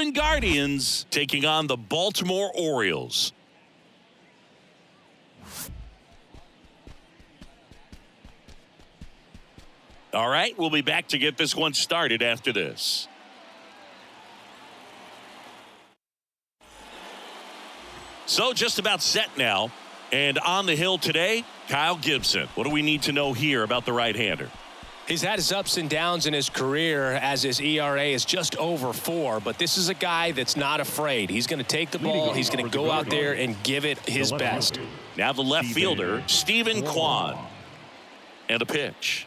Cleveland Guardians taking on the Baltimore Orioles. All right, we'll be back to get this one started after this. So just about set now. And on the hill today, Kyle Gibson. What do we need to know here about the right-hander? He's had his ups and downs in his career as his ERA is just over 4. But this is a guy that's not afraid. He's going to take the ball. He's going to go out there and give it his best. Now the left fielder, Stephen Kwan. And a pitch.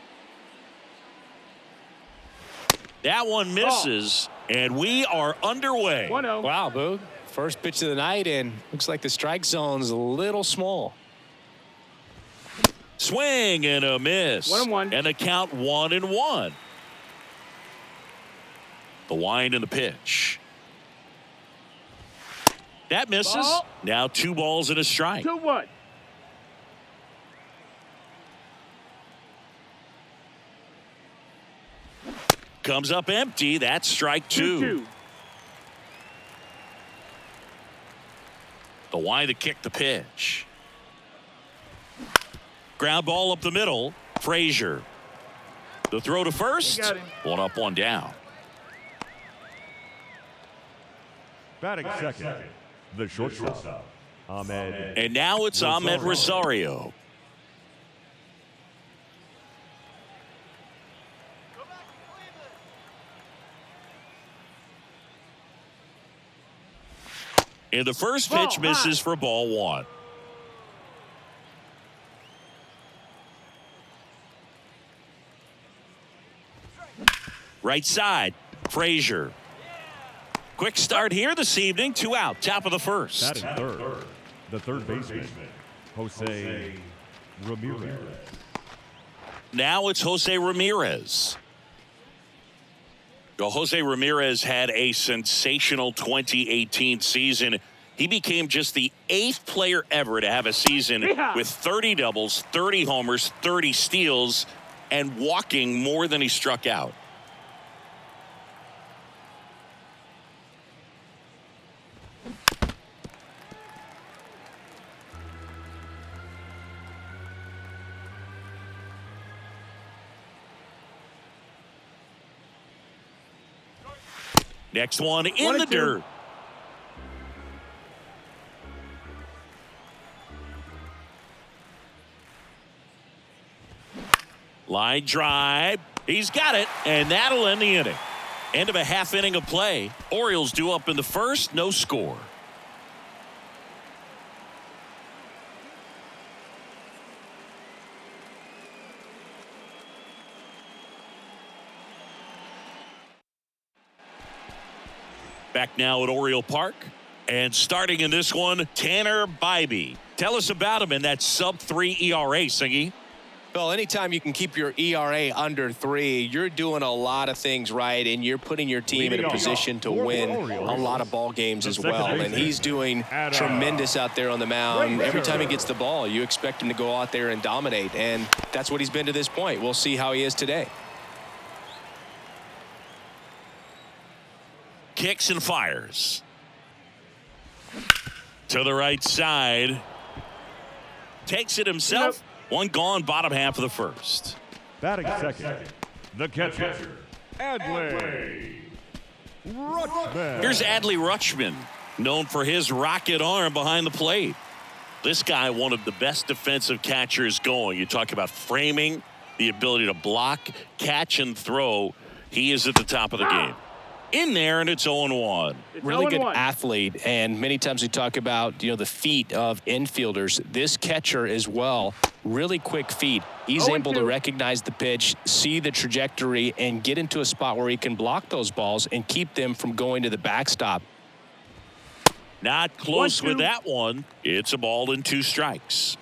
That one misses, and we are underway. 1-0. Wow, Boog. First pitch of the night, and looks like the strike zone's a little small. Swing and a miss. 1-1. And a count 1-1. The wind and the pitch. That misses. Ball. Now 2 balls and a strike. 2-1. Comes up empty. That's strike 2. 2-2. The wind to kick the pitch. Ground ball up the middle. Frazier. The throw to first. Got him. 1 up, 1 down. Batting second, the shortstop, Ahmed. And now it's Ahmed Rosario. And the first pitch misses for ball 1. Right side, Frazier. Quick start here this evening. 2 out, top of the first. Batting third, the third baseman, Jose Ramirez. Now it's Jose Ramirez. Well, Jose Ramirez had a sensational 2018 season. He became just the 8th player ever to have a season with 30 doubles, 30 homers, 30 steals, and walking more than he struck out. Next one in the dirt. Line drive. He's got it, and that'll end the inning. End of a half inning of play. Orioles due up in the first, no score. Back now at Oriole Park. And starting in this one, Tanner Bybee. Tell us about him in that sub-3 ERA, Singy. Well, anytime you can keep your ERA under 3, you're doing a lot of things right, and you're putting your team in a position to win a lot of ball games as well. And he's doing tremendous out there on the mound. Every time he gets the ball, you expect him to go out there and dominate, and that's what he's been to this point. We'll see how he is today. Kicks and fires. To the right side. Takes it himself. One gone, bottom half of the first. Batting second, the catcher, Adley Rutschman. Here's Adley Rutschman, known for his rocket arm behind the plate. This guy, one of the best defensive catchers going. You talk about framing, the ability to block, catch, and throw. He is at the top of the game. In there, and it's 0-1. Really good athlete, and many times we talk about, the feet of infielders. This catcher as well, really quick feet. He's able to recognize the pitch, see the trajectory, and get into a spot where he can block those balls and keep them from going to the backstop. Not close with that one. It's a ball and 2 strikes.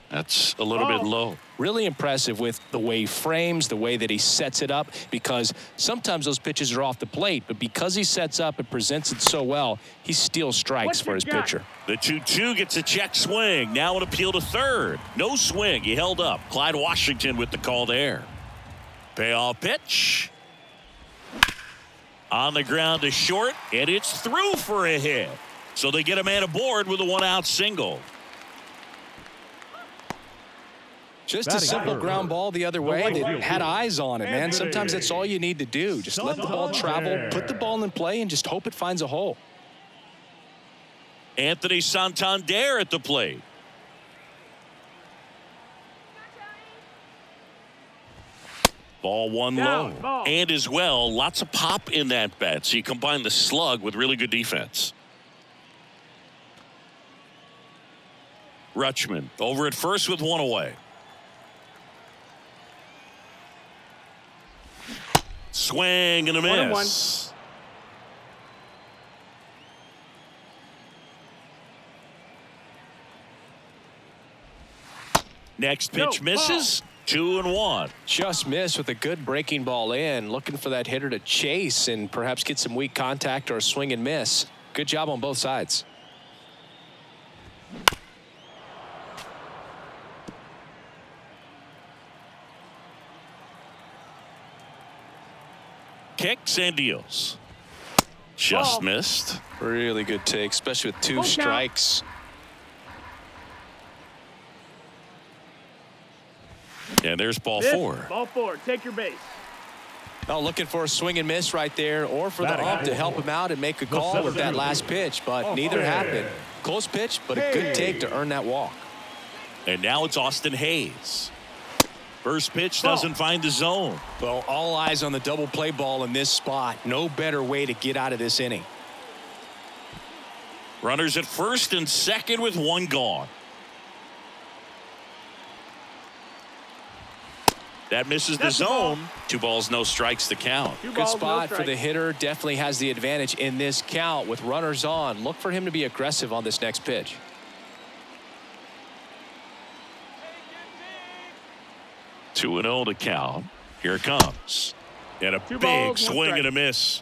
That's a little bit low. Really impressive with the way he frames, the way that he sets it up, because sometimes those pitches are off the plate, but because he sets up and presents it so well, he steals strikes for his pitcher. The 2-2 gets a check swing. Now an appeal to third. No swing. He held up. Clyde Washington with the call there. Payoff pitch. On the ground to short, and it's through for a hit. So they get a man aboard with a 1-out single. Just a simple ground ball the other way that had eyes on it, man. Sometimes that's all you need to do. Just let the ball travel, put the ball in play, and just hope it finds a hole. Anthony Santander at the plate. Ball one low. And as well, lots of pop in that bat. So you combine the slug with really good defense. Rutschman over at first with 1 away. Swing and a miss. Next pitch misses. 2-1. Just missed with a good breaking ball in. Looking for that hitter to chase and perhaps get some weak contact or a swing and miss. Good job on both sides. Kicks and deals. Just missed. Really good take, especially with 2 strikes. And there's ball 4. Ball 4. Take your base. Oh, looking for a swing and miss right there, or for the ump to help him out and make a call with that last pitch, but neither happened. Close pitch, but a good take to earn that walk. And now it's Austin Hayes. First pitch doesn't find the zone. Well, all eyes on the double play ball in this spot. No better way to get out of this inning. Runners at first and second with 1 gone. That misses the zone. 2 balls, no strikes to count. Good spot for the hitter. Definitely has the advantage in this count with runners on. Look for him to be aggressive on this next pitch. Two and 0 to count. Here it comes. And a big swing and a miss.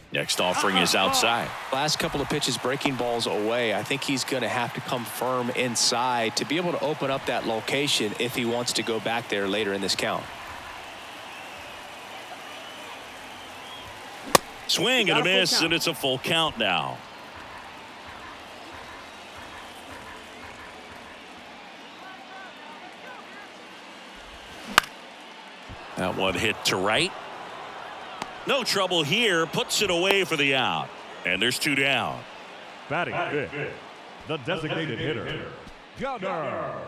Next offering is outside. Last couple of pitches breaking balls away. I think he's going to have to come firm inside to be able to open up that location if he wants to go back there later in this count. Swing and a miss, and it's a full count now. That one hit to right. No trouble here. Puts it away for the out. And there's 2 down. Batting fifth, the designated hitter, Gunnar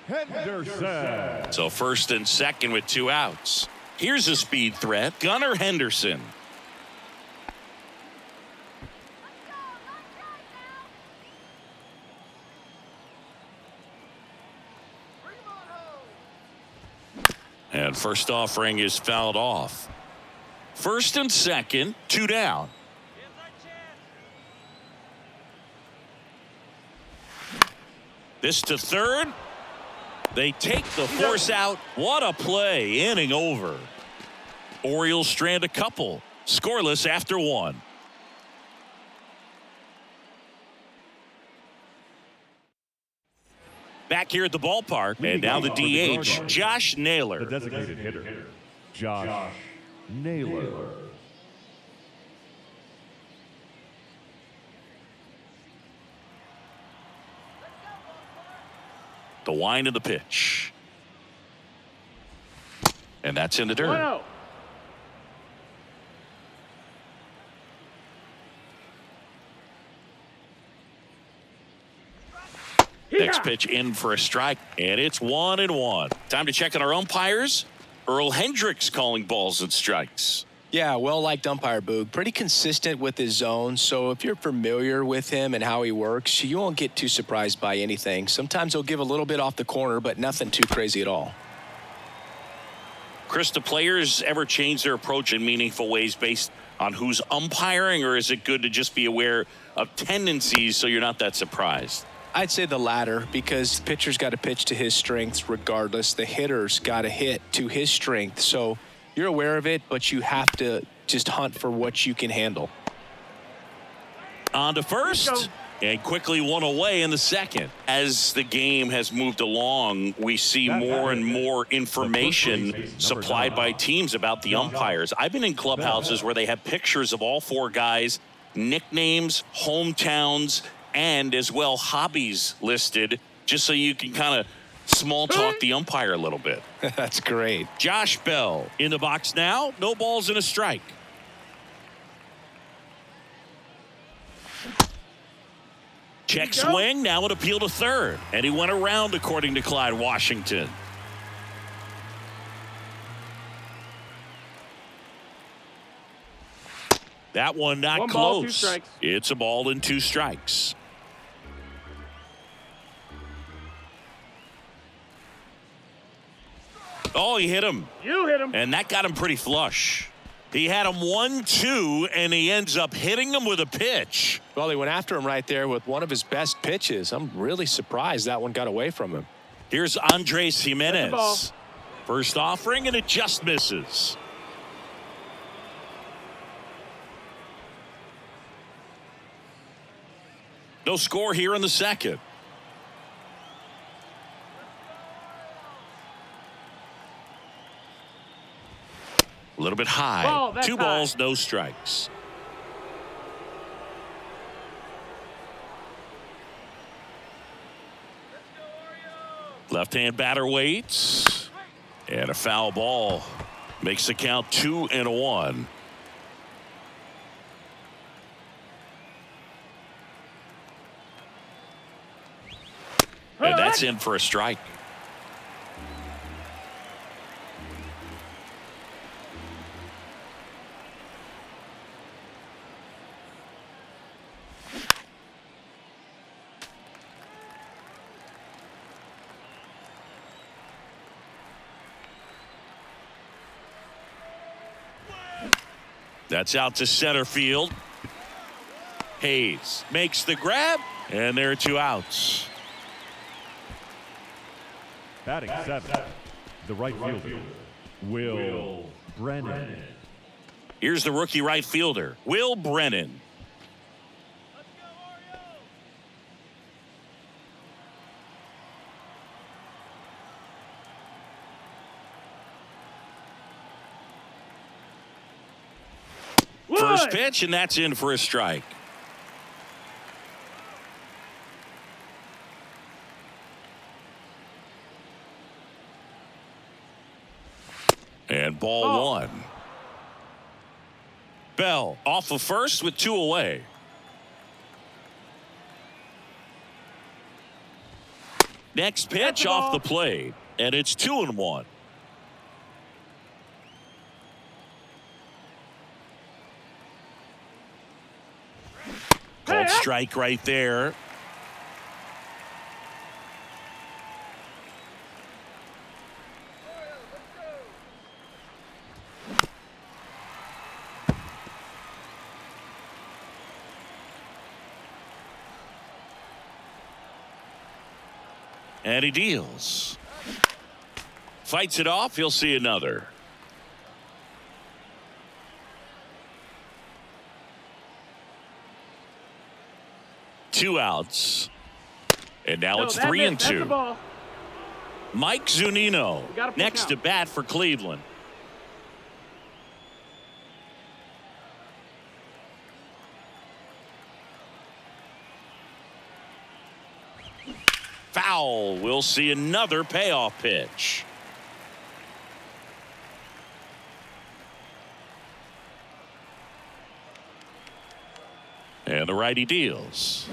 Henderson. So first and second with 2 outs. Here's a speed threat. Gunnar Henderson. And first offering is fouled off. First and second, 2 down. This to third. They take the force out. What a play. Inning over. Orioles strand a couple. Scoreless after 1. Back here at the ballpark, and now the DH, Josh Naylor. The designated hitter, Josh Naylor. The wind of the pitch. And that's in the dirt. 1-0. Next pitch in for a strike, and it's 1-1. Time to check on our umpires. Earl Hendricks calling balls and strikes. Yeah, well-liked umpire, Boog. Pretty consistent with his zone, so if you're familiar with him and how he works, you won't get too surprised by anything. Sometimes he'll give a little bit off the corner, but nothing too crazy at all. Chris, do players ever change their approach in meaningful ways based on who's umpiring, or is it good to just be aware of tendencies so you're not that surprised? I'd say the latter, because the pitcher's got to pitch to his strengths regardless. The hitter's got to hit to his strength. So you're aware of it, but you have to just hunt for what you can handle. On to first. And quickly one away in the second. As the game has moved along, we see more and more information supplied by teams about the umpires. I've been in clubhouses where they have pictures of all four guys, nicknames, hometowns, and as well hobbies listed, just so you can kind of small talk the umpire a little bit. That's great. Josh Bell in the box now. No balls and a strike. Check swing, now an appeal to third. And he went around, according to Clyde Washington. That one not close. Ball, 2 strikes. It's a ball and 2 strikes. Oh, he hit him. You hit him. And that got him pretty flush. He had him 1-2, and he ends up hitting him with a pitch. Well, he went after him right there with one of his best pitches. I'm really surprised that one got away from him. Here's Andres Jimenez. First offering, and it just misses. No score here in the second. A little bit high. Ball, 2 high. balls, no strikes. Left-hand batter waits. And a foul ball. Makes the count 2-1. And that's in for a strike. That's out to center field. Hayes makes the grab, and there are 2 outs. Batting 7, the right fielder, Will Brennan. Here's the rookie right fielder, Will Brennan. First pitch, and that's in for a strike. And ball 1. Bell off of first with 2 away. Next pitch off the plate, and it's 2-1. Called strike right there. And he deals. Fights it off. He'll see another. Two outs. And now it's 3-2. Mike Zunino next to bat for Cleveland. Foul. We'll see another payoff pitch. And the righty deals.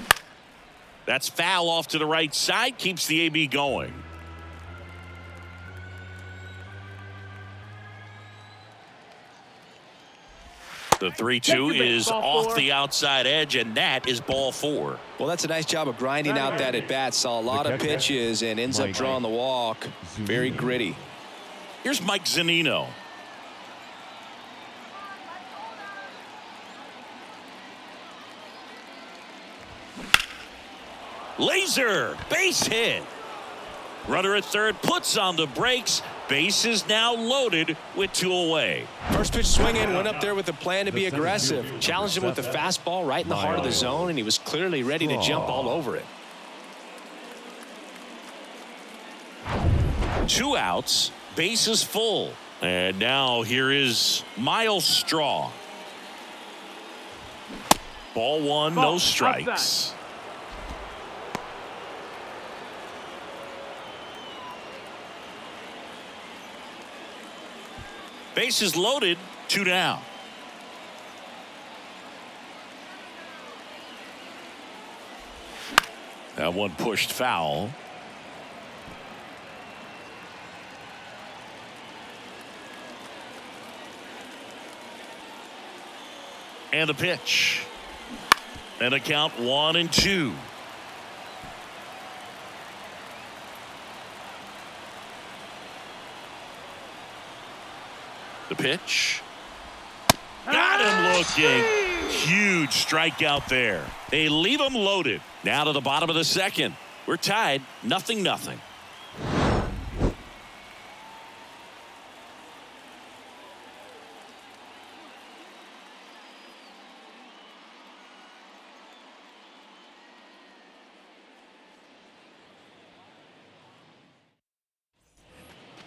That's foul off to the right side. Keeps the AB going. The 3-2 is off the outside edge, and that is ball 4. Well, that's a nice job of grinding out that at bat. Saw a lot of pitches and ends up drawing the walk. Very gritty. Here's Mike Zunino. Laser base hit. Runner at third puts on the brakes, Bases now loaded with 2 away. First pitch swinging, went up there with a plan to be aggressive. Challenged him with the fastball right in the heart of the zone, and he was clearly ready to jump all over it. 2 outs, bases full. And now here is Miles Straw. Ball 1, no strikes. Bases loaded, 2 down. That one pushed foul. And the pitch. And a count 1-2. The pitch. Got him looking. Huge strikeout there. They leave him loaded. Now to the bottom of the second. We're tied 0-0.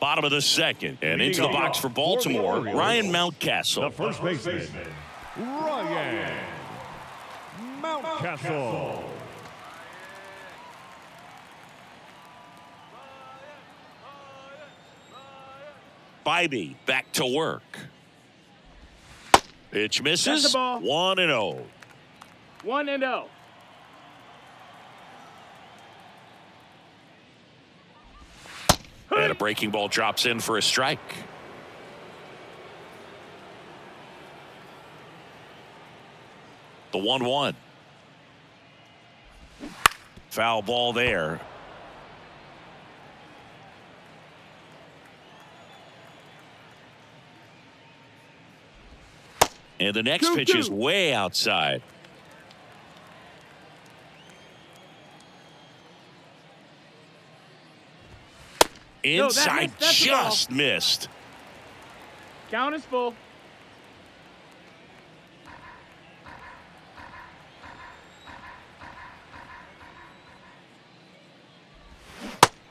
Bottom of the second, and into the box for Baltimore, Ryan Mountcastle. The first baseman, Ryan Mountcastle. Bybee back to work. Pitch misses. 1-0. 1-0. And a breaking ball drops in for a strike. The 1-1. Foul ball there. And the next pitch is way outside. Inside, just missed. Count is full.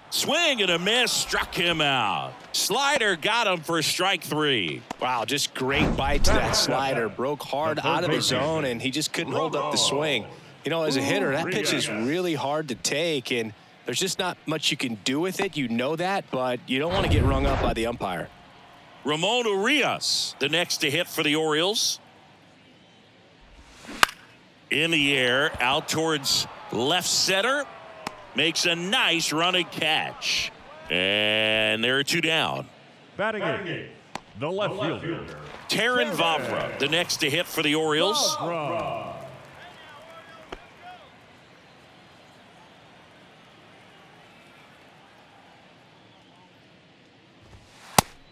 Swing and a miss, struck him out. Slider got him for strike 3. Wow, just great bite to that slider. Broke hard out of the zone, and he just couldn't hold up the swing. You know, as a hitter, that pitch is really hard to take, and there's just not much you can do with it. You know that, but you don't want to get rung up by the umpire. Ramon Urias, the next to hit for the Orioles. In the air, out towards left center. Makes a nice running catch. And there are 2 down. Batting it, the left fielder, Taron Vavra, the next to hit for the Orioles.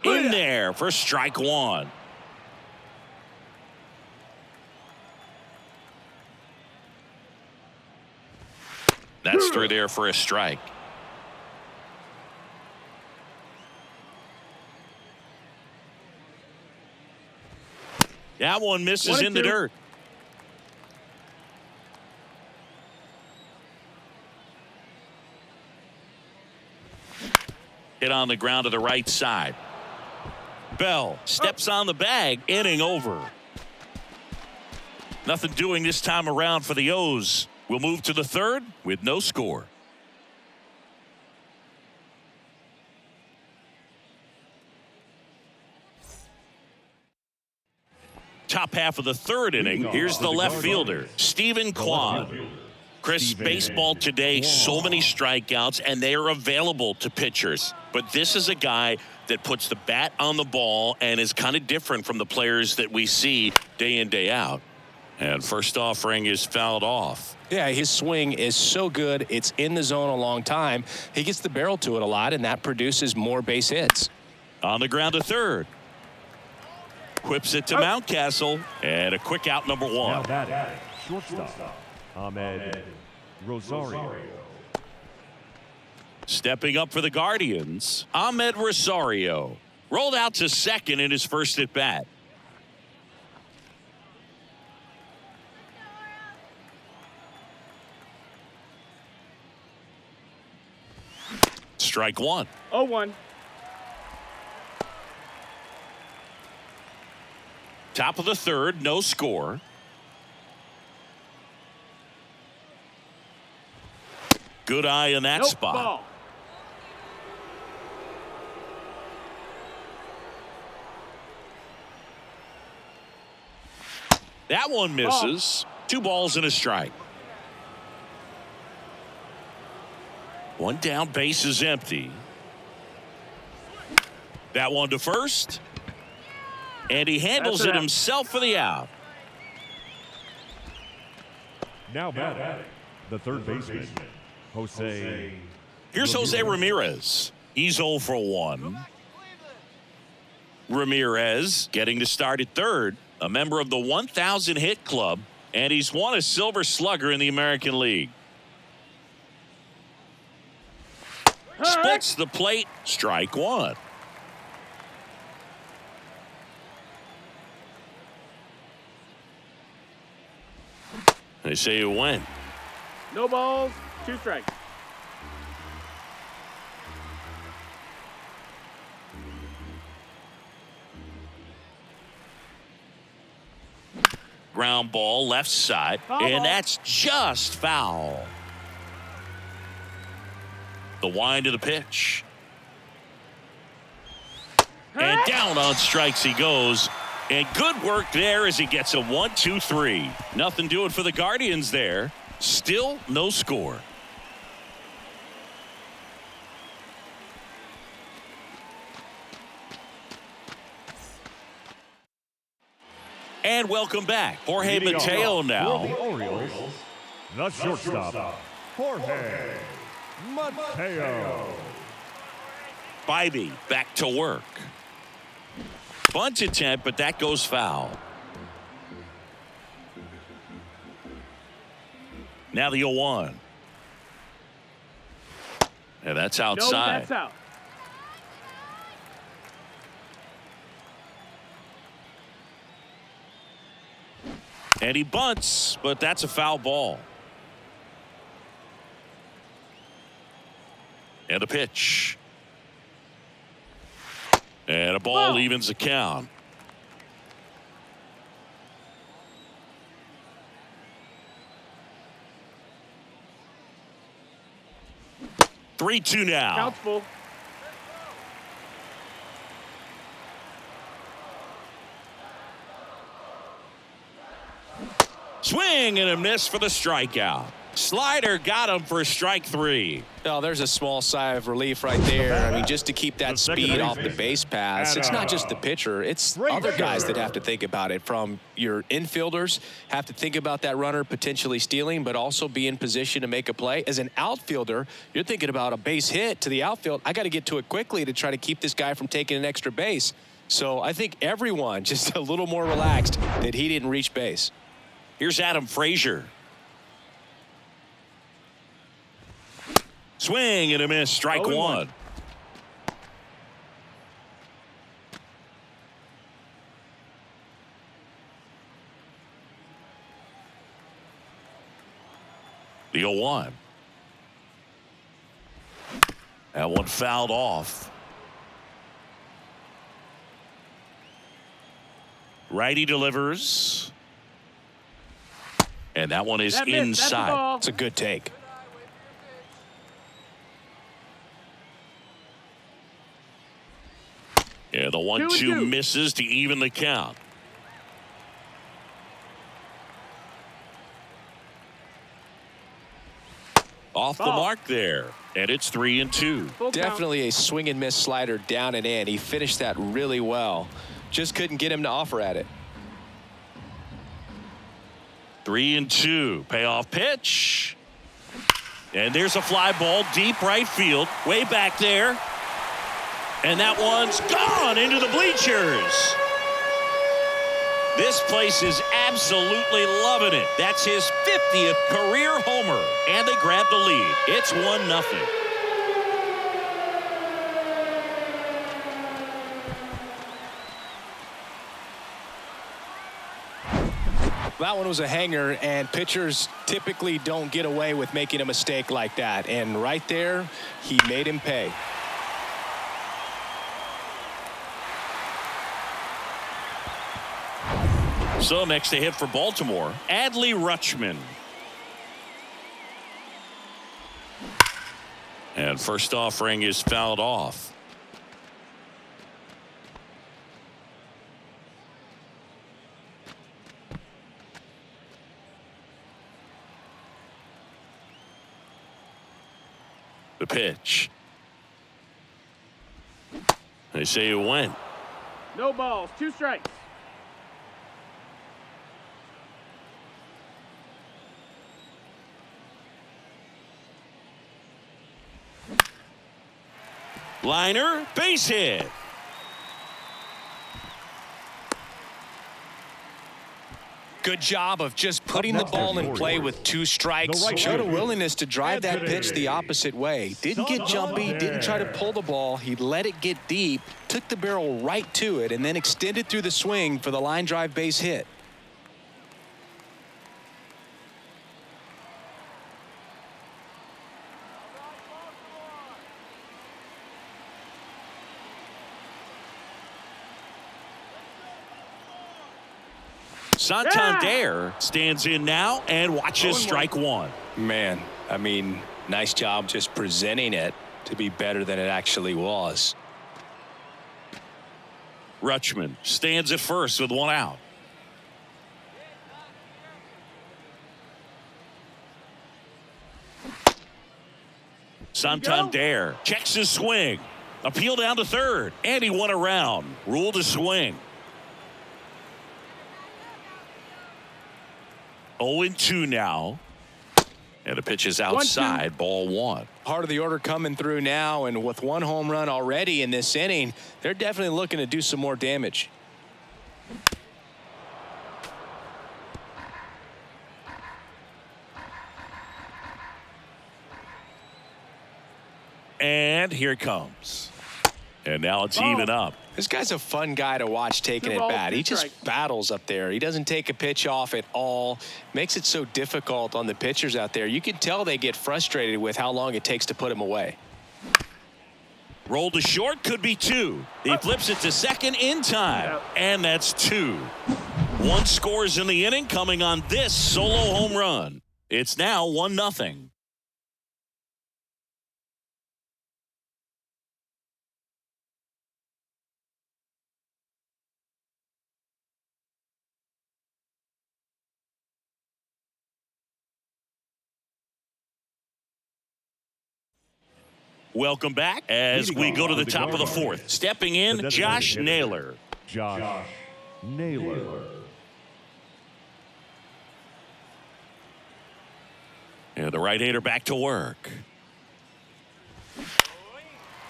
In there for strike 1. That's through there for a strike. That one misses in the dirt. Hit on the ground to the right side. Bell steps on the bag, inning over. Nothing doing this time around for the O's. We'll move to the third with no score. Top half of the third inning. Here's the left fielder, Stephen Kwan. Chris, baseball today, so many strikeouts, and they are available to pitchers. But this is a guy that puts the bat on the ball and is kind of different from the players that we see day in, day out. And first offering is fouled off. Yeah, his swing is so good. It's in the zone a long time. He gets the barrel to it a lot, and that produces more base hits. On the ground to third. Whips it to Mountcastle, and a quick out, number 1. Now batting, shortstop, Ahmed Rosario. Stepping up for the Guardians, Ahmed Rosario. Rolled out to second in his first at bat. Strike one. 0-1. Top of the third, no score. Good eye in that spot. Ball. That one misses. 2 balls and a strike. One down, base is empty. That one to first. And he handles it himself for the out. Now batting, the third baseman, Jose. Here's Jose Ramirez. He's 0 for 1. Ramirez getting to start at third, a member of the 1,000 hit club, and he's won a Silver Slugger in the American League. Splits the plate, strike one. They say you win. No balls, 2 strikes. Ground ball left side, and that's just foul. The wind of the pitch. And down on strikes he goes. And good work there as he gets a 1-2-3. Nothing doing for the Guardians there. Still no score. And welcome back. Jorge Mateo now. For the Orioles, the shortstop, Jorge Mateo. Bybee back to work. Bunt attempt, but that goes foul. Now the 0-1. And that's outside. No, that's out. And he bunts, but that's a foul ball. And the pitch. And a ball evens the count. Three-two now. Count's full. Swing and a miss for the strikeout. Slider got him for strike 3. Oh, there's a small sigh of relief right there. I mean, just to keep that speed off the base pass. It's not just the pitcher. It's other guys that have to think about it. From your infielders have to think about that runner potentially stealing, but also be in position to make a play. As an outfielder, you're thinking about a base hit to the outfield. I got to get to it quickly to try to keep this guy from taking an extra base. So I think everyone just a little more relaxed that he didn't reach base. Here's Adam Frazier. Swing and a miss, strike 1. The 0-1. That one fouled off. Righty delivers. And that one is inside. It's a good take. Yeah, the 1-2 misses to even the count. Off the mark there, and it's 3-2. Definitely a swing and miss slider down and in. He finished that really well. Just couldn't get him to offer at it. 3-2. Payoff pitch. And there's a fly ball deep right field, way back there. And that one's gone into the bleachers. This place is absolutely loving it. That's his 50th career homer. And they grab the lead. It's 1-0. That one was a hanger, and pitchers typically don't get away with making a mistake like that. And right there, he made him pay. So next to hit for Baltimore, Adley Rutschman. And first offering is fouled off. The pitch. They say it went. No balls, 2 strikes. Liner, base hit. Good job of just putting the ball in play with 2 strikes. Showed a willingness to drive that pitch the opposite way. Didn't get jumpy, didn't try to pull the ball. He let it get deep, took the barrel right to it, and then extended through the swing for the line drive base hit. Santander stands in now and watches strike 1. Man, I mean, nice job just presenting it to be better than it actually was. Rutschman stands at first with 1 out. Santander checks his swing. Appeal down to third, and he went around. Ruled a swing. 0-2 now. And the pitch is outside, ball 1. Part of the order coming through now, and with 1 home run already in this inning, they're definitely looking to do some more damage. And here it comes. And now it's even up. This guy's a fun guy to watch taking it bat. He just battles up there. He doesn't take a pitch off at all. Makes it so difficult on the pitchers out there. You can tell they get frustrated with how long it takes to put him away. Rolled to short, could be 2. He flips it to second in time. And that's 2. 1 scores in the inning coming on this solo home run. It's now 1-0. Welcome back as we go to the top of the 4th. Stepping in, Josh Naylor. Josh Naylor. And the right-hander back to work.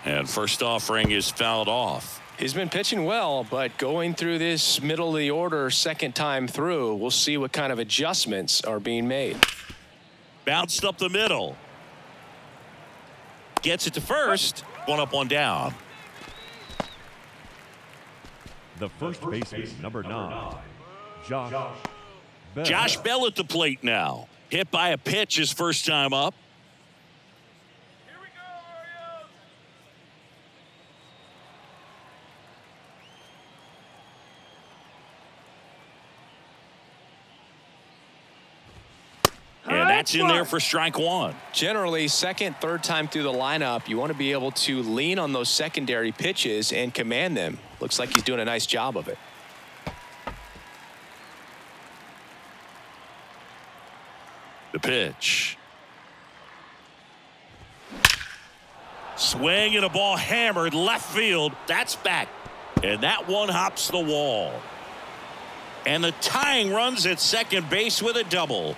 And first offering is fouled off. He's been pitching well, but going through this middle of the order second time through, we'll see what kind of adjustments are being made. Bounced up the middle. Gets it to first. 1 up, 1 down. The first baseman, number 9, Josh Bell. Josh Bell at the plate now. Hit by a pitch his first time up. Here we go, And that's in there for strike 1. Generally, second, third time through the lineup, you want to be able to lean on those secondary pitches and command them. Looks like he's doing a nice job of it. The pitch. Swing and a ball hammered left field. That's back. And that one hops the wall. And the tying runs at second base with a double.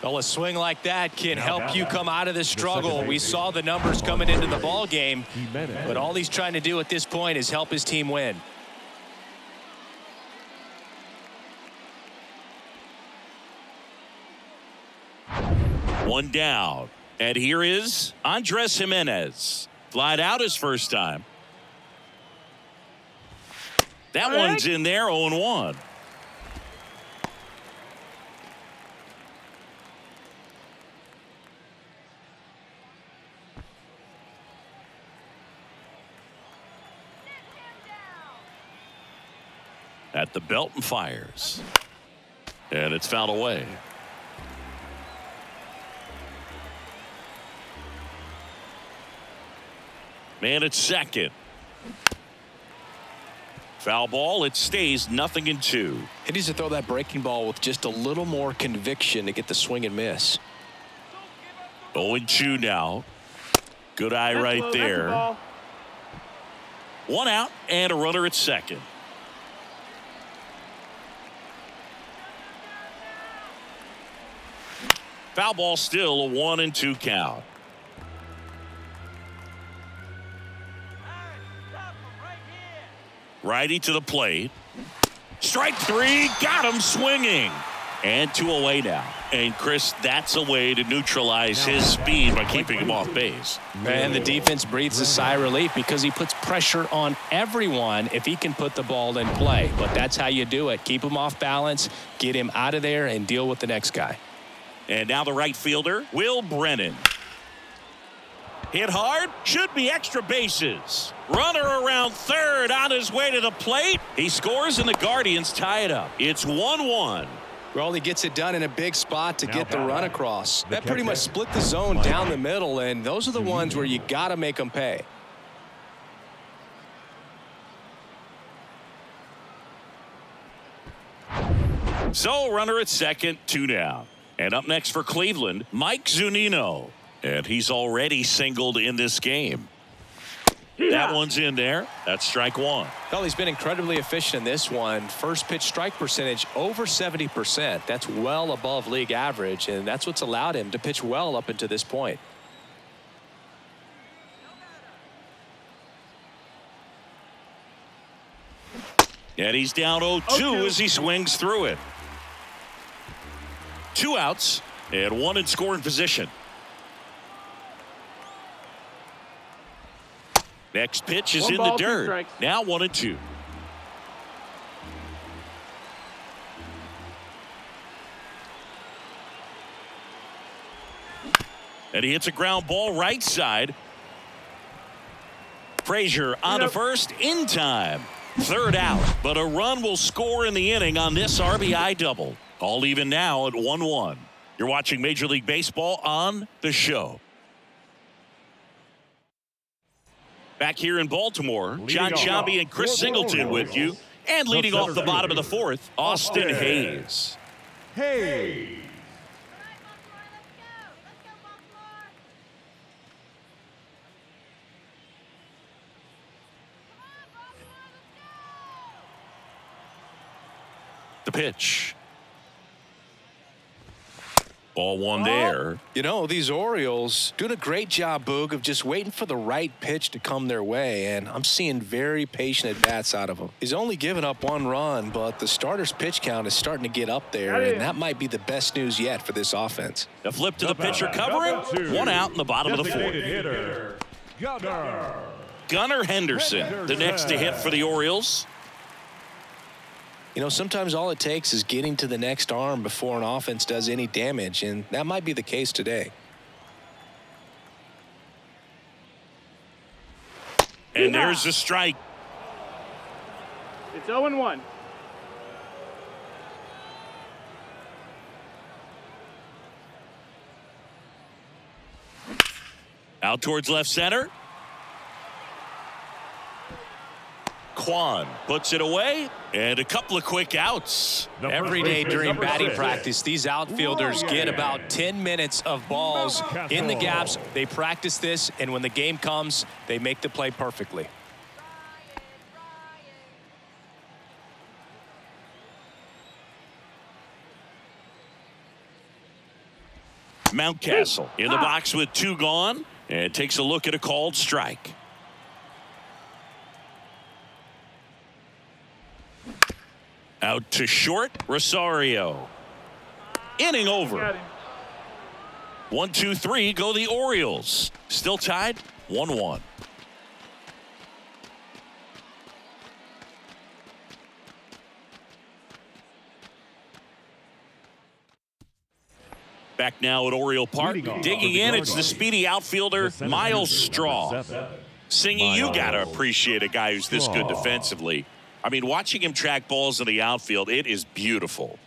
Well, a swing like that can help you come out of this struggle. We saw the numbers coming into the ball game, but all he's trying to do at this point is help his team win. One down. And here is Andres Jimenez. Flied out his first time. That one's in there, 0-1. at the belt and fires. And it's fouled away. Man at second. Foul ball. It stays 0-2. He needs to throw that breaking ball with just a little more conviction to get the swing and miss. 0-2 now. Good eye right there. One out and a runner at second. Foul ball, still a 1-2 count. Righty to the plate. Strike three. Got him swinging. And 2 away now. And Chris, that's a way to neutralize his speed by keeping him off base. And the defense breathes a sigh of relief because he puts pressure on everyone if he can put the ball in play. But that's how you do it. Keep him off balance, get him out of there, and deal with the next guy. And now the right fielder, Will Brennan. Hit hard, should be extra bases. Runner around third on his way to the plate. He scores and the Guardians tie it up. It's 1-1. Well, he gets it done in a big spot to get the run across. That pretty much split the zone down the middle, and those are the ones where you got to make them pay. So runner at second, 2 down. And up next for Cleveland, Mike Zunino. And he's already singled in this game. That one's in there. That's strike one. Well, he's been incredibly efficient in this one. First pitch strike percentage over 70%. That's well above league average, and that's what's allowed him to pitch well up until this point. And he's down 0-2 as he swings through it. 2 outs and 1 in scoring position. Next pitch is in the dirt. Now 1-2. And he hits a ground ball right side. Frazier on to first in time. 3rd out, but a run will score in the inning on this RBI double. All even now at 1-1. You're watching Major League Baseball on The Show. Back here in Baltimore, John Sciambi and Chris Singleton with you. And leading off the bottom of the 4th, Austin Hayes. Hey. The pitch. Ball 1 there. You know, these Orioles doing a great job, Boog, of just waiting for the right pitch to come their way, and I'm seeing very patient at-bats out of him. He's only given up 1 run, but the starter's pitch count is starting to get up there, and that might be the best news yet for this offense. The flip to the pitcher covering. 1 out in the bottom of the 4th. Hitter, Gunnar Henderson, the next to hit for the Orioles. You know, sometimes all it takes is getting to the next arm before an offense does any damage, and that might be the case today. And there's the strike. It's 0-1. Out towards left center. Kwan puts it away, and a couple of quick outs. Every day during batting practice, these outfielders get about 10 minutes of balls in the gaps. They practice this, and when the game comes, they make the play perfectly. Mountcastle in the box with 2 gone, and takes a look at a called strike. Out to short, Rosario. Inning over. 1-2-3 go the Orioles. Still tied 1-1. Back now at Oriole Park. Digging in, it's the speedy outfielder Miles Straw. Singy, you got to appreciate a guy who's this good defensively. I mean, watching him track balls in the outfield, it is beautiful.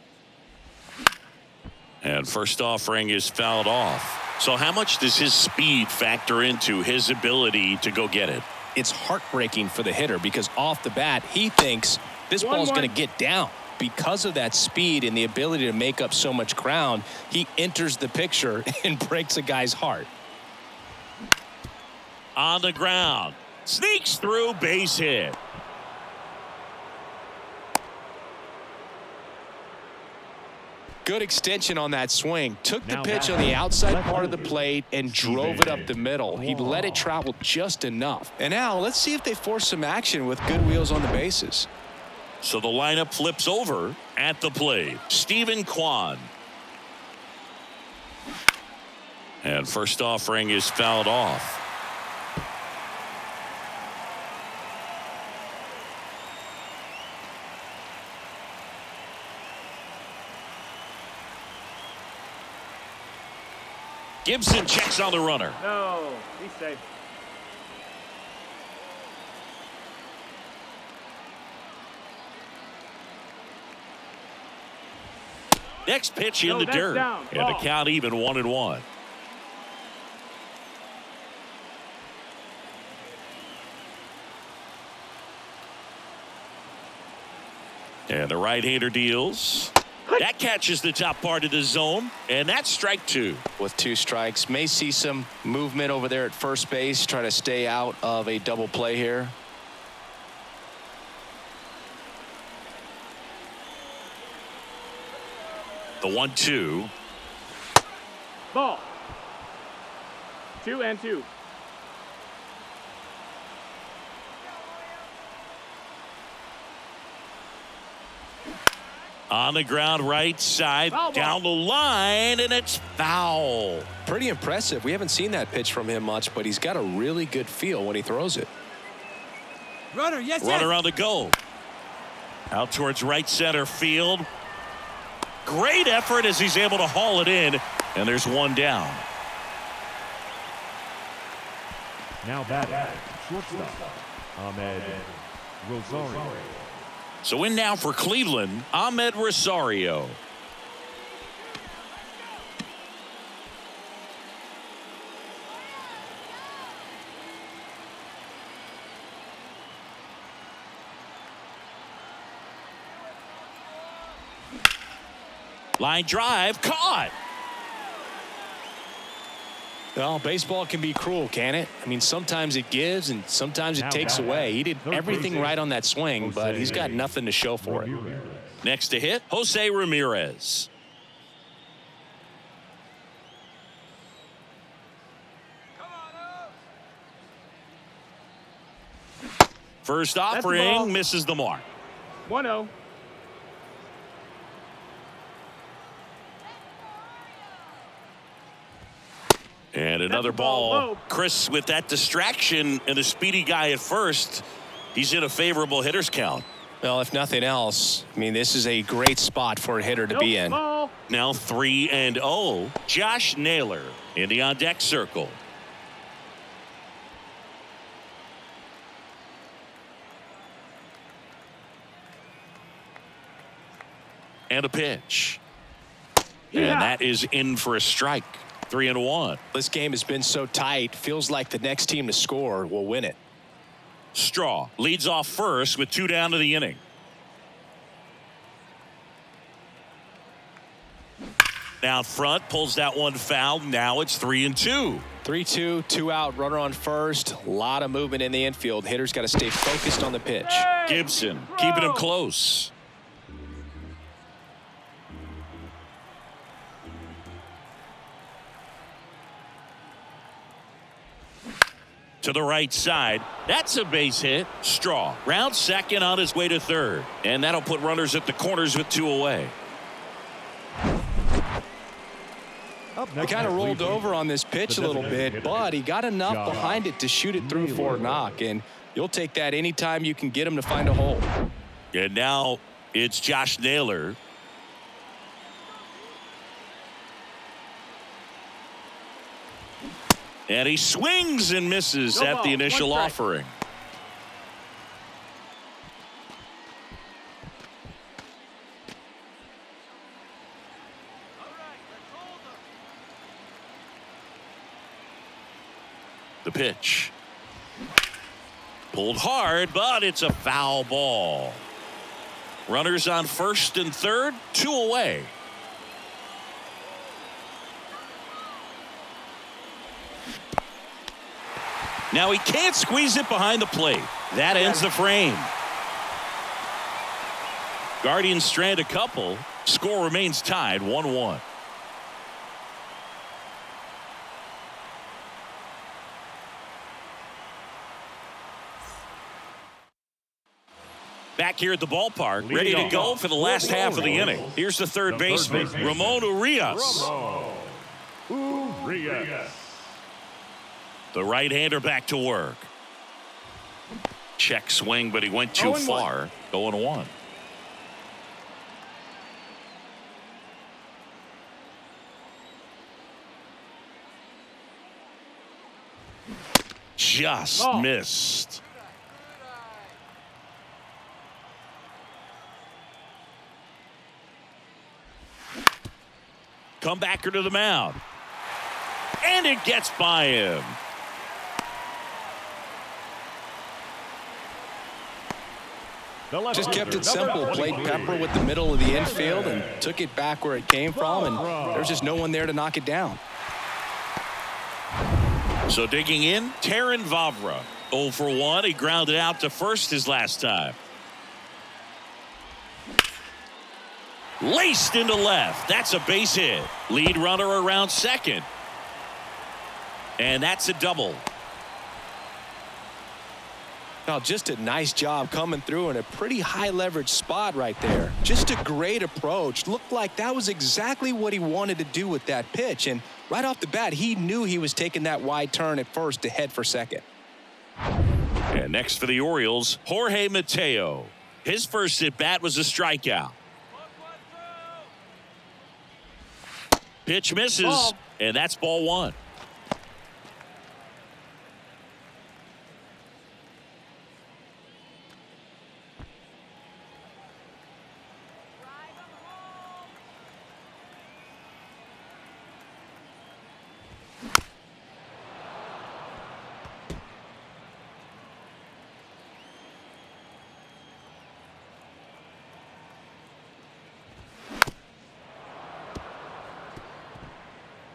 And first offering is fouled off. So how much does his speed factor into his ability to go get it? It's heartbreaking for the hitter because off the bat, he thinks this ball's going to get down. Because of that speed and the ability to make up so much ground, he enters the picture and breaks a guy's heart. On the ground. Sneaks through, base hit. Good extension on that swing. Took the pitch on the outside part of the plate and drove it up the middle. He let it travel just enough. And now let's see if they force some action with good wheels on the bases. So the lineup flips over at the plate. Stephen Kwan. And first offering is fouled off. Gibson checks on the runner. No, he's safe. Next pitch in the dirt. Down. And the count even 1-1. And the right-hander deals. That catches the top part of the zone, and that's strike 2. With 2 strikes, may see some movement over there at first base, try to stay out of a double play here. The 1-2. Ball. 2-2. On the ground, right side, down the line, and it's foul. Pretty impressive. We haven't seen that pitch from him much, but he's got a really good feel when he throws it. Runner, yes, Runner on the go. Out towards right center field. Great effort as he's able to haul it in, and there's one down. Now batting, shortstop, Ahmed Rosario. So in now for Cleveland, Ahmed Rosario. Line drive, caught. Well, baseball can be cruel, can it? I mean, sometimes it gives and sometimes it takes away. He did everything right on that swing, but he's got nothing to show for it. Next to hit, Jose Ramirez. First offering misses the mark. 1-0. And another ball. Chris, with that distraction and the speedy guy at first, he's in a favorable hitter's count. Well, if nothing else, I mean, this is a great spot for a hitter to be in. Ball. Now 3-0. Josh Naylor in the on-deck circle. And a pitch. Yeah. And that is in for a strike. 3-1. This game has been so tight, feels like the next team to score will win it. Straw leads off first with 2 down to the inning. Now front, pulls that one foul. Now it's 3-2. 3-2, 2 out, runner on first. A lot of movement in the infield. Hitters got to stay focused on the pitch. Gibson keeping him close. To the right side. That's a base hit. Straw round second on his way to third. And that'll put runners at the corners with 2 away. He kind of rolled over on this pitch a little bit, but he got enough behind it to shoot it through for a knock. And you'll take that anytime you can get him to find a hole. And now it's Josh Naylor. And he swings and misses at the initial offering. The pitch. Pulled hard, but it's a foul ball. Runners on first and third, 2 away. Now he can't squeeze it behind the plate. That ends the frame. Guardians strand a couple. Score remains tied 1-1. Back here at the ballpark, ready to go for the last half of the inning. Here's the third baseman, Ramon Urias. The right-hander back to work. Check swing, but he went too far. 0-1. Just missed. Comebacker to the mound. And it gets by him. Just kept it simple. Played Pepper with the middle of the infield and took it back where it came from, and there's just no one there to knock it down. So digging in, Terrin Vavra. 0 for 1. He grounded out to first his last time. Laced into left. That's a base hit. Lead runner around second. And that's a double. Now, just a nice job coming through in a pretty high leverage spot right there. Just a great approach. Looked like that was exactly what he wanted to do with that pitch. And right off the bat, he knew he was taking that wide turn at first to head for second. And next for the Orioles, Jorge Mateo. His first at bat was a strikeout. Pitch misses, and that's ball 1.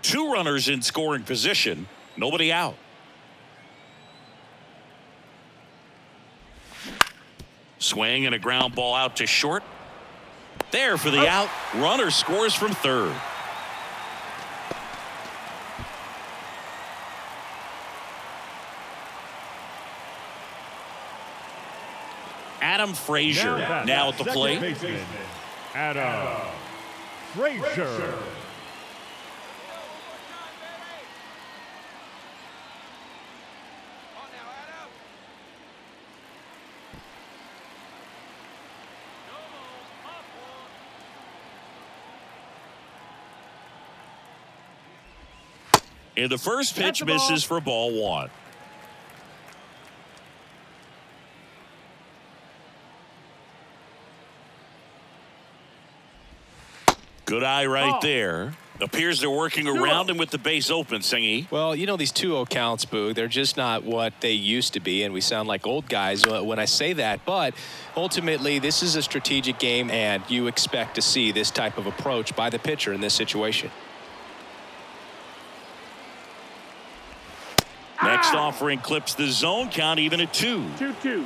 Two runners in scoring position, nobody out. Swing and a ground ball out to short. There for the out. Runner scores from third. Adam Frazier now at the plate. Adam Frazier. And the first pitch misses for ball 1. Good eye right there. Appears they're working around him with the base open, Singy. Well, you know, these 2-0 counts, Boog, they're just not what they used to be, and we sound like old guys when I say that. But ultimately, this is a strategic game, and you expect to see this type of approach by the pitcher in this situation. Next offering clips the zone count even at 2. 2-2.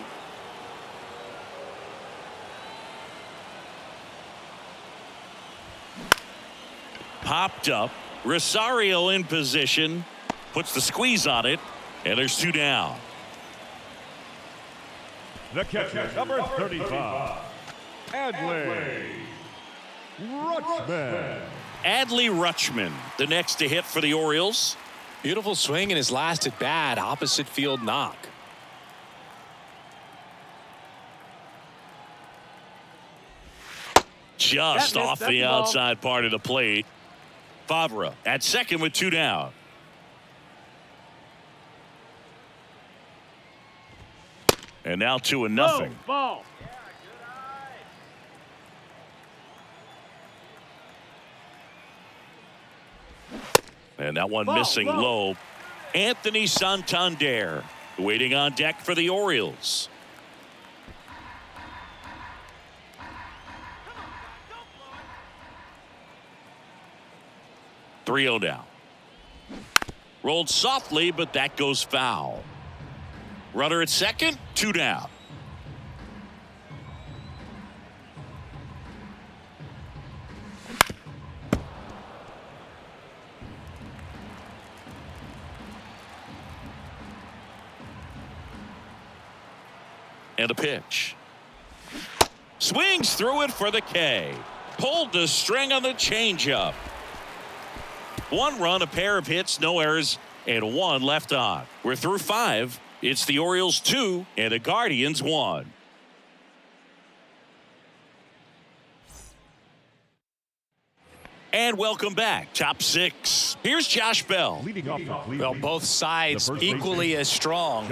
Popped up. Rosario in position. Puts the squeeze on it. And there's 2 down. The catcher, number 35, Adley Rutschman. Adley Rutschman, the next to hit for the Orioles. Beautiful swing in his last at bat. Opposite field knock. Just off the outside part of the plate. Favre at second with 2 down. And now 2-0. Ball. And that one missing low. Anthony Santander waiting on deck for the Orioles. .3-0 now. Rolled softly, but that goes foul. Runner at second, 2 down. And a pitch. Swings through it for the K. Pulled the string on the changeup. 1 run, a pair of hits, no errors, and 1 left on. We're through 5. It's the Orioles 2 and the Guardians 1. And welcome back. Top 6. Here's Josh Bell. Well, both sides equally as strong.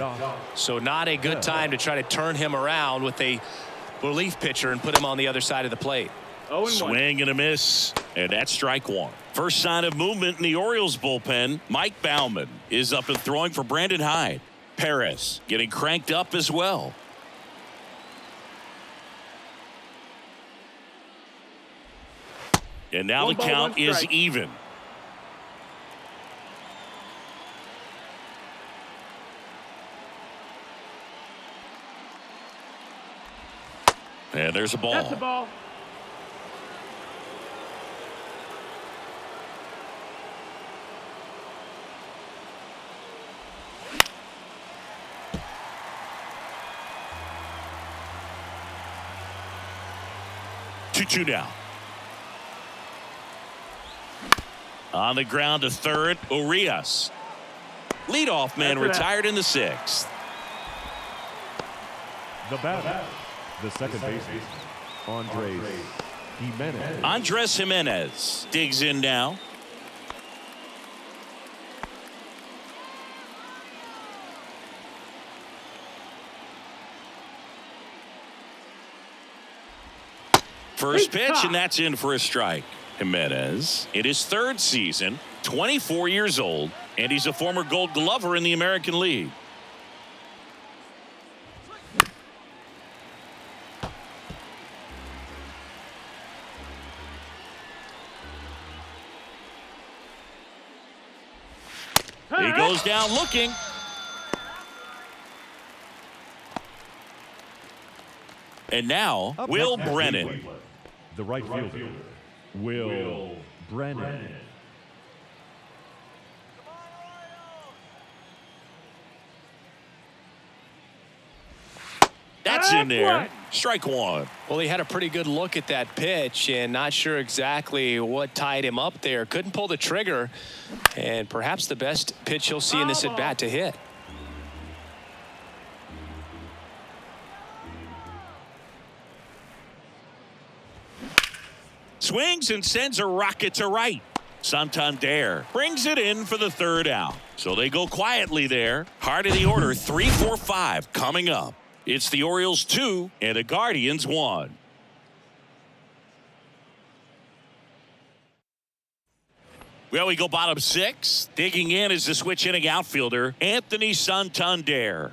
So not a good time to try to turn him around with a relief pitcher and put him on the other side of the plate. Swing and a miss, and that's strike 1. First sign of movement in the Orioles bullpen. Mike Baumann is up and throwing for Brandon Hyde. Perez getting cranked up as well. And now the count is even. And there's a ball. That's the ball. Two down. On the ground to third, Urias. Leadoff man retired in the 6th. The batter, the second baseman, Andres Jimenez digs in now. First pitch, and that's in for a strike. Jimenez in his 3rd season, 24 years old, and he's a former Gold Glover in the American League. He goes down looking. And now, Will Brennan. The right fielder, Will Brennan. That's in there. Strike 1. Well, he had a pretty good look at that pitch and not sure exactly what tied him up there. Couldn't pull the trigger, and perhaps the best pitch he'll see in this at bat to hit. Swings and sends a rocket to right. Santander brings it in for the 3rd out. So they go quietly there. Heart of the order, 3, 4, 5 coming up. It's the Orioles 2 and the Guardians 1. Well, we go bottom 6. Digging in is the switch inning outfielder, Anthony Santander.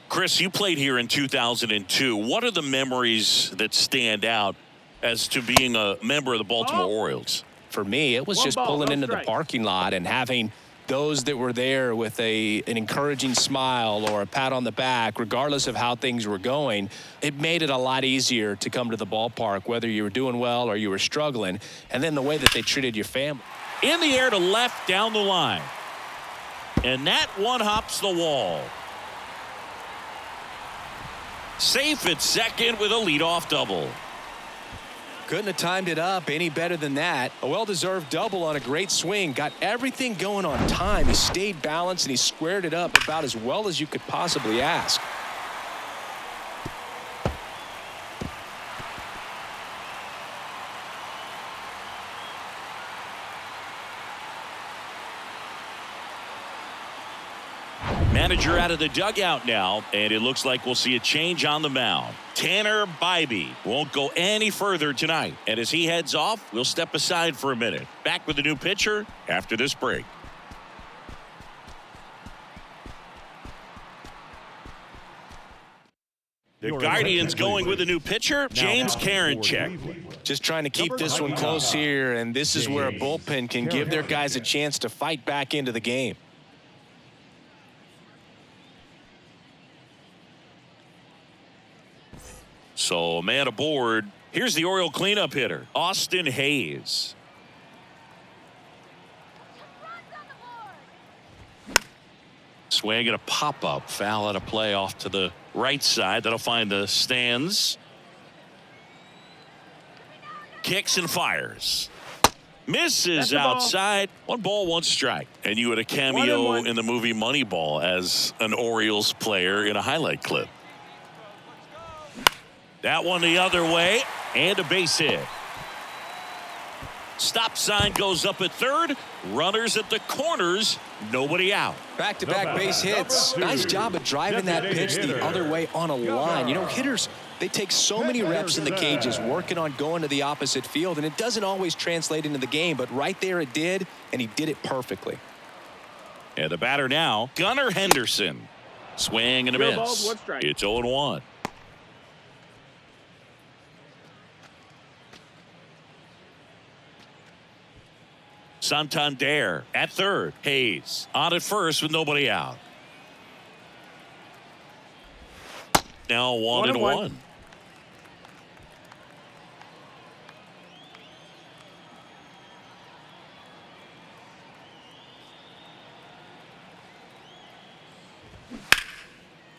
Chris, you played here in 2002. What are the memories that stand out as to being a member of the Baltimore Orioles? For me, it was just pulling into the parking lot and having those that were there with an encouraging smile or a pat on the back, regardless of how things were going. It made it a lot easier to come to the ballpark, whether you were doing well or you were struggling. And then the way that they treated your family. In the air to left down the line. And that one hops the wall. Safe at second with a leadoff double. Couldn't have timed it up any better than that. A well-deserved double on a great swing. Got everything going on time. He stayed balanced and he squared it up about as well as you could possibly ask. Manager out of the dugout now, and it looks like we'll see a change on the mound. Tanner Bybee won't go any further tonight, and as he heads off, we'll step aside for a minute. Back with the new pitcher after this break. The Guardians going with a new pitcher, James Karinchak. Just trying to keep this one close here, and this is where a bullpen can give their guys a chance to fight back into the game. So, man aboard. Here's the Oriole cleanup hitter, Austin Hayes. Swing and a pop-up. Foul out of play off to the right side. That'll find the stands. Kicks and fires. Misses outside. 1 ball, 1 strike. And you had a cameo in the movie Moneyball as an Orioles player in a highlight clip. That one the other way, and a base hit. Stop sign goes up at third. Runners at the corners. Nobody out. Back-to-back base hits. Nice job of driving that pitch the other way on a line. You know, hitters, they take so many reps in the cages working on going to the opposite field, and it doesn't always translate into the game, but right there it did, and he did it perfectly. And the batter now, Gunnar Henderson. Swing and a miss. It's 0-1. Santander at third. Hayes on at first with nobody out. Now 1-1.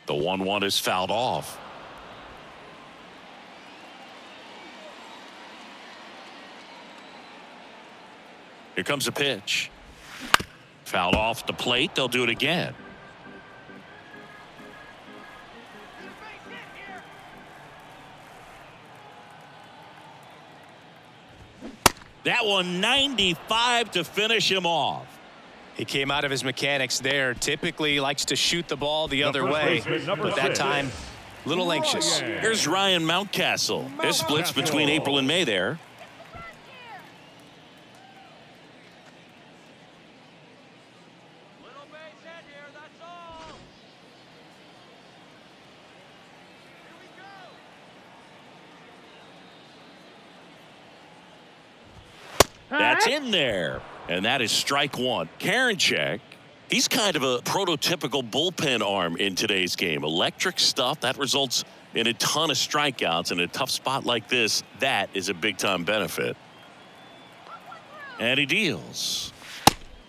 The 1-1 is fouled off. Here comes a pitch. Fouled off the plate. They'll do it again. That one 95 to finish him off. He came out of his mechanics there. Typically likes to shoot the ball the other way, but that time a little anxious. Here's Ryan Mountcastle. There's splits between April and May there. That's in there. And that is strike 1. Karinchak, he's kind of a prototypical bullpen arm in today's game. Electric stuff that results in a ton of strikeouts. In a tough spot like this, that is a big-time benefit. And he deals.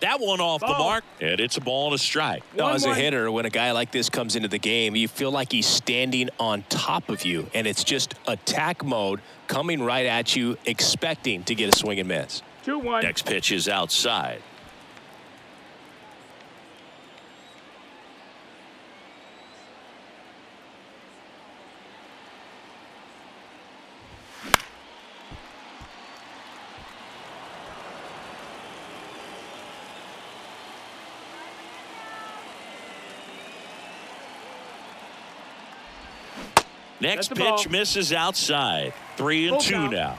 That one off the mark, and it's a ball and a strike. Now, as a hitter, when a guy like this comes into the game, you feel like he's standing on top of you, and it's just attack mode coming right at you, expecting to get a swing and miss. 2-1. Next pitch is outside. Next pitch misses outside. 3-2 now.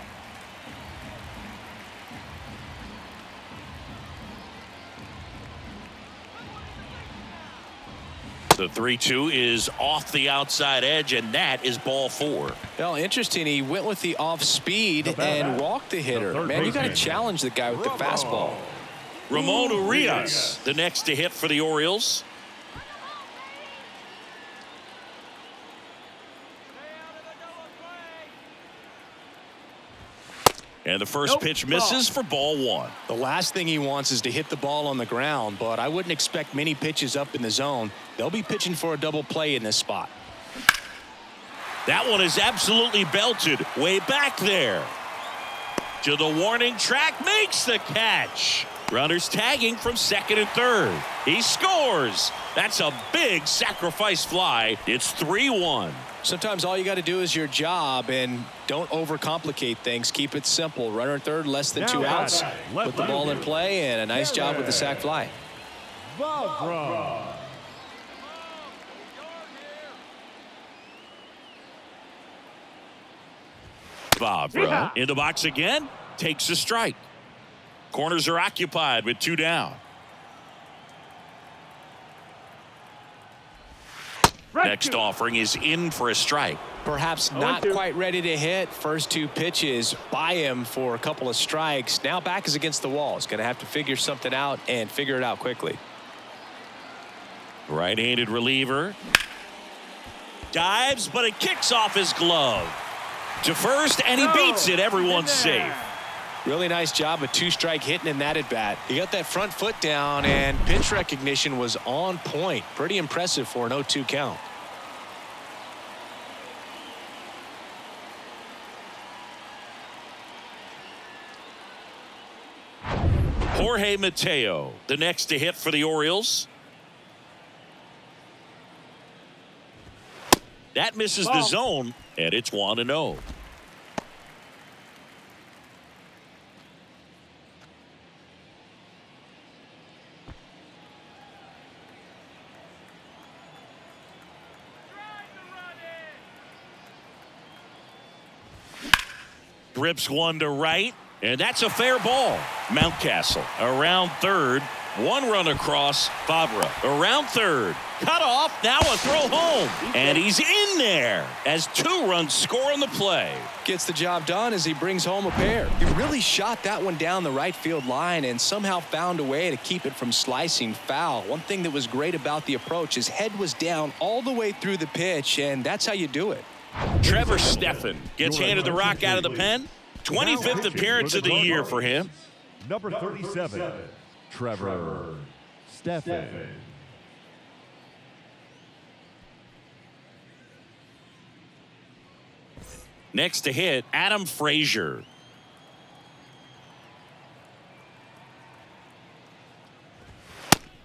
The 3-2 is off the outside edge, and that is ball 4. Well, interesting. He went with the off speed and walked the hitter. Man, you got to challenge the guy with the fastball. Ramon Urias, the next to hit for the Orioles. And the first pitch misses for ball 1. The last thing he wants is to hit the ball on the ground, but I wouldn't expect many pitches up in the zone. They'll be pitching for a double play in this spot. That one is absolutely belted way back there. To the warning track, makes the catch. Runners tagging from second and third. He scores. That's a big sacrifice fly. It's 3-1. Sometimes all you got to do is your job, and don't overcomplicate things. Keep it simple. Runner at third, less than 2 outs. Put the ball in play, and a nice job with the sac fly. Vavra in the box again. Takes a strike. Corners are occupied with 2 down. Next offering is in for a strike. Perhaps not quite ready to hit. First two pitches by him for a couple of strikes. Now back is against the wall. He's going to have to figure something out and figure it out quickly. Right-handed reliever. Dives, but it kicks off his glove. To first, and he beats it. Everyone's safe. Really nice job of two-strike hitting in that at-bat. He got that front foot down, and pitch recognition was on point. Pretty impressive for an 0-2 count. Jorge Mateo, the next to hit for the Orioles. That misses the zone, and it's 1-0. Rips one to right, and that's a fair ball. Mountcastle around third. One run across. Fabra around third. Cut off. Now a throw home. And he's in there as 2 runs score on the play. Gets the job done as he brings home a pair. He really shot that one down the right field line and somehow found a way to keep it from slicing foul. One thing that was great about the approach, his head was down all the way through the pitch, and that's how you do it. Trevor Stephan gets handed the rock out of the pen. 25th appearance of the year for him. Number 37, Trevor Stephan. Next to hit, Adam Frazier.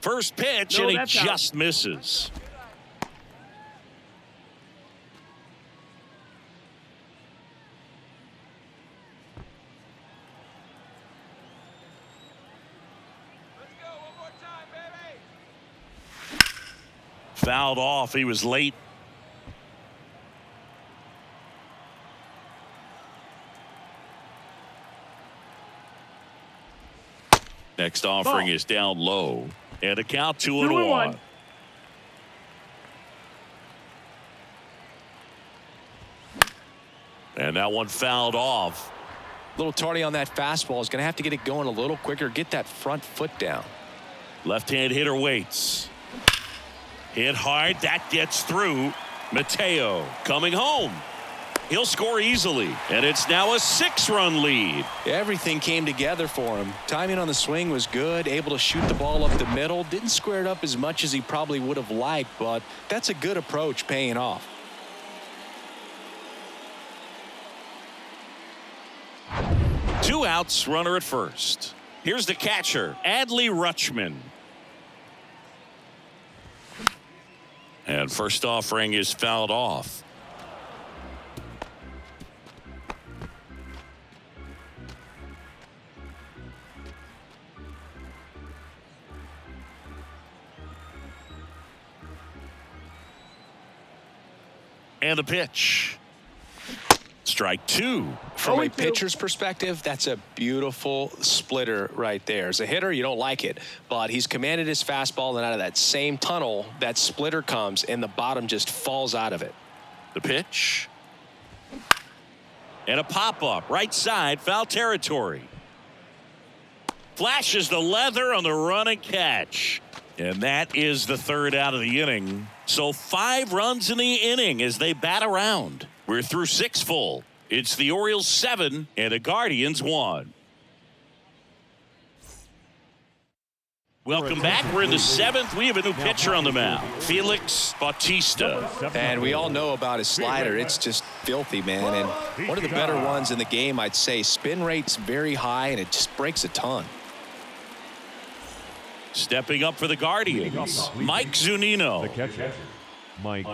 First pitch, and he just misses. Fouled off. He was late. Next offering is down low. And a count 2-1. And that one fouled off. A little tardy on that fastball. Is going to have to get it going a little quicker. Get that front foot down. Left-hand hitter waits. Hit hard. That gets through. Mateo coming home. He'll score easily. And it's now a 6-run lead. Everything came together for him. Timing on the swing was good. Able to shoot the ball up the middle. Didn't square it up as much as he probably would have liked, but that's a good approach paying off. Two outs, runner at first. Here's the catcher, Adley Rutschman. And first offering is fouled off. And the pitch. Strike 2. From a pitcher's perspective, that's a beautiful splitter right there. As a hitter, you don't like it, but he's commanded his fastball, and out of that same tunnel, that splitter comes, and the bottom just falls out of it. The pitch. And a pop-up, right side, foul territory. Flashes the leather on the run and catch. And that is the third out of the inning. So 5 runs in the inning as they bat around. We're through 6 full. It's the Orioles 7 and the Guardians 1. Welcome back. We're in the 7th. We have a new pitcher on the mound, Felix Bautista. And we all know about his slider. It's just filthy, man. And one of the better ones in the game, I'd say. Spin rate's very high, and it just breaks a ton. Stepping up for the Guardians, Mike Zunino. The catcher, Mike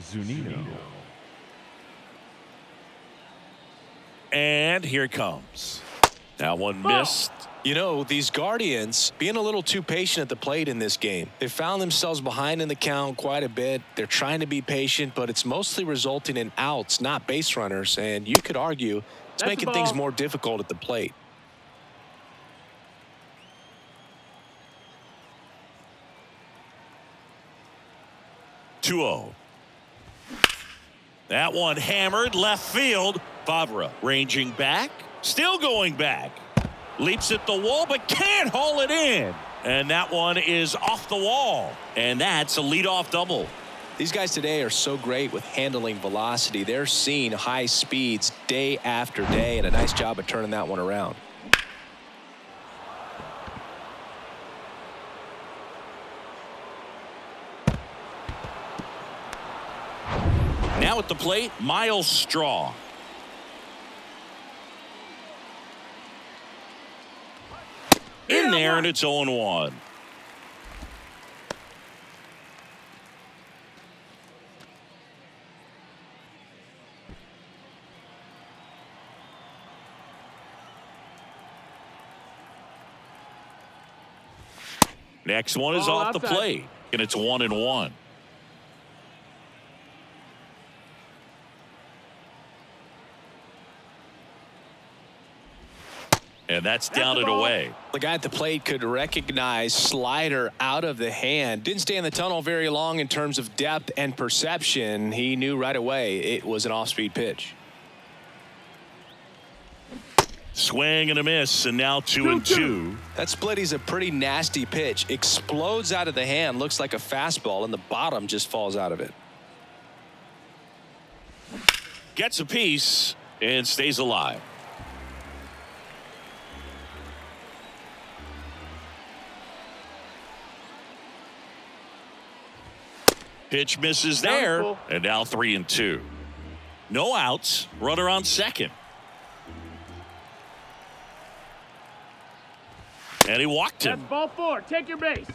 Zunino. And here it comes. That one missed. You know, these Guardians being a little too patient at the plate in this game. They found themselves behind in the count quite a bit. They're trying to be patient, but it's mostly resulting in outs, not base runners. And you could argue it's making things more difficult at the plate. 2-0. That one hammered left field. Favre ranging back, still going back. Leaps at the wall, but can't haul it in. And that one is off the wall. And that's a leadoff double. These guys today are so great with handling velocity. They're seeing high speeds day after day, and a nice job of turning that one around. Now at the plate, Miles Straw. In there, and it's 0-1. Next one is off the plate, and it's 1-1. And that's down and away. The guy at the plate could recognize slider out of the hand. Didn't stay in the tunnel very long in terms of depth and perception. He knew right away it was an off-speed pitch. Swing and a miss, and now 2-2. That splitty's a pretty nasty pitch. Explodes out of the hand. Looks like a fastball, and the bottom just falls out of it. Gets a piece and stays alive. Pitch misses there, and now 3-2. No outs, runner on second. And he walked him. That's ball 4. Take your base.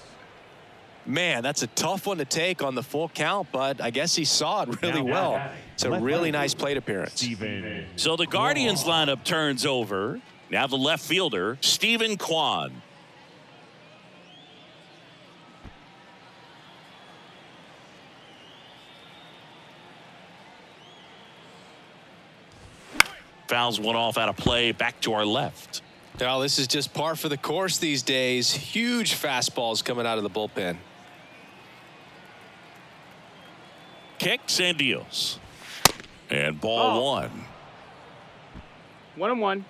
Man, that's a tough one to take on the full count, but I guess he saw it really well. It's a really nice plate appearance. So the Guardians lineup turns over. Now the left fielder, Stephen Kwan. Fouls one off out of play, back to our left. Now, this is just par for the course these days. Huge fastballs coming out of the bullpen. Kicks and deals. And ball 1. 1-1.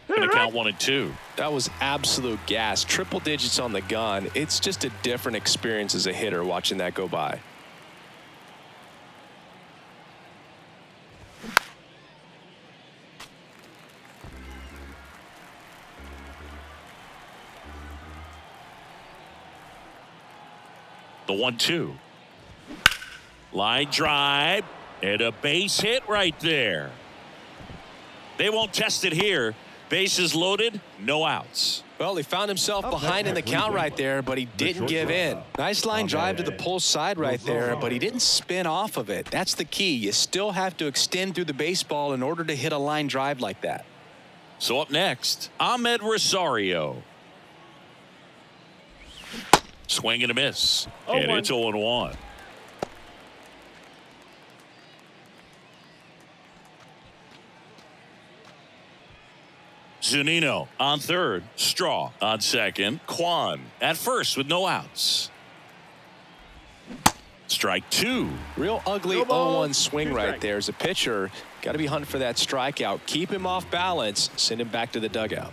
Gonna count 1-2. That was absolute gas. Triple digits on the gun. It's just a different experience as a hitter watching that go by. The 1-2. Line drive and a base hit right there. They won't test it here. Bases loaded, no outs. Well, he found himself behind in the count right there, but he didn't give in. Nice line drive to the pull side right there, but he didn't spin off of it. That's the key. You still have to extend through the baseball in order to hit a line drive like that. So up next, Ahmed Rosario. Swing and a miss. And it's 0-1. Zunino on third. Straw on second. Kwan at first with no outs. Strike 2. Real ugly 0-1 swing right there. As a pitcher, got to be hunting for that strikeout. Keep him off balance. Send him back to the dugout.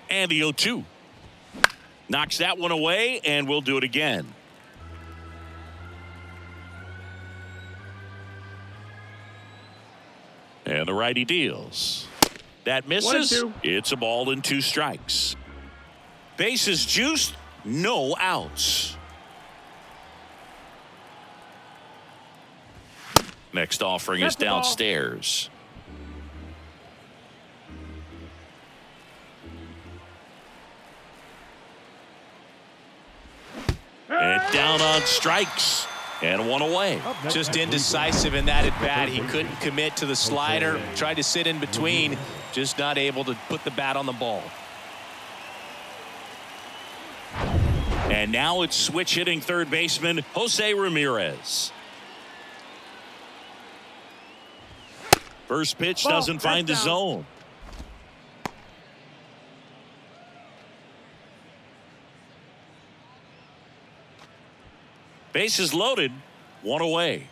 And the 0-2. Knocks that one away, and we'll do it again. And the righty deals. That misses. 1-2. It's a ball and 2 strikes. Bases juiced, no outs. Next offering is downstairs. And down on strikes. And one away. Just indecisive in that at bat. He couldn't commit to the slider. Tried to sit in between. Just not able to put the bat on the ball. And now it's switch hitting third baseman Jose Ramirez. First pitch doesn't find the zone. Bases loaded, one away.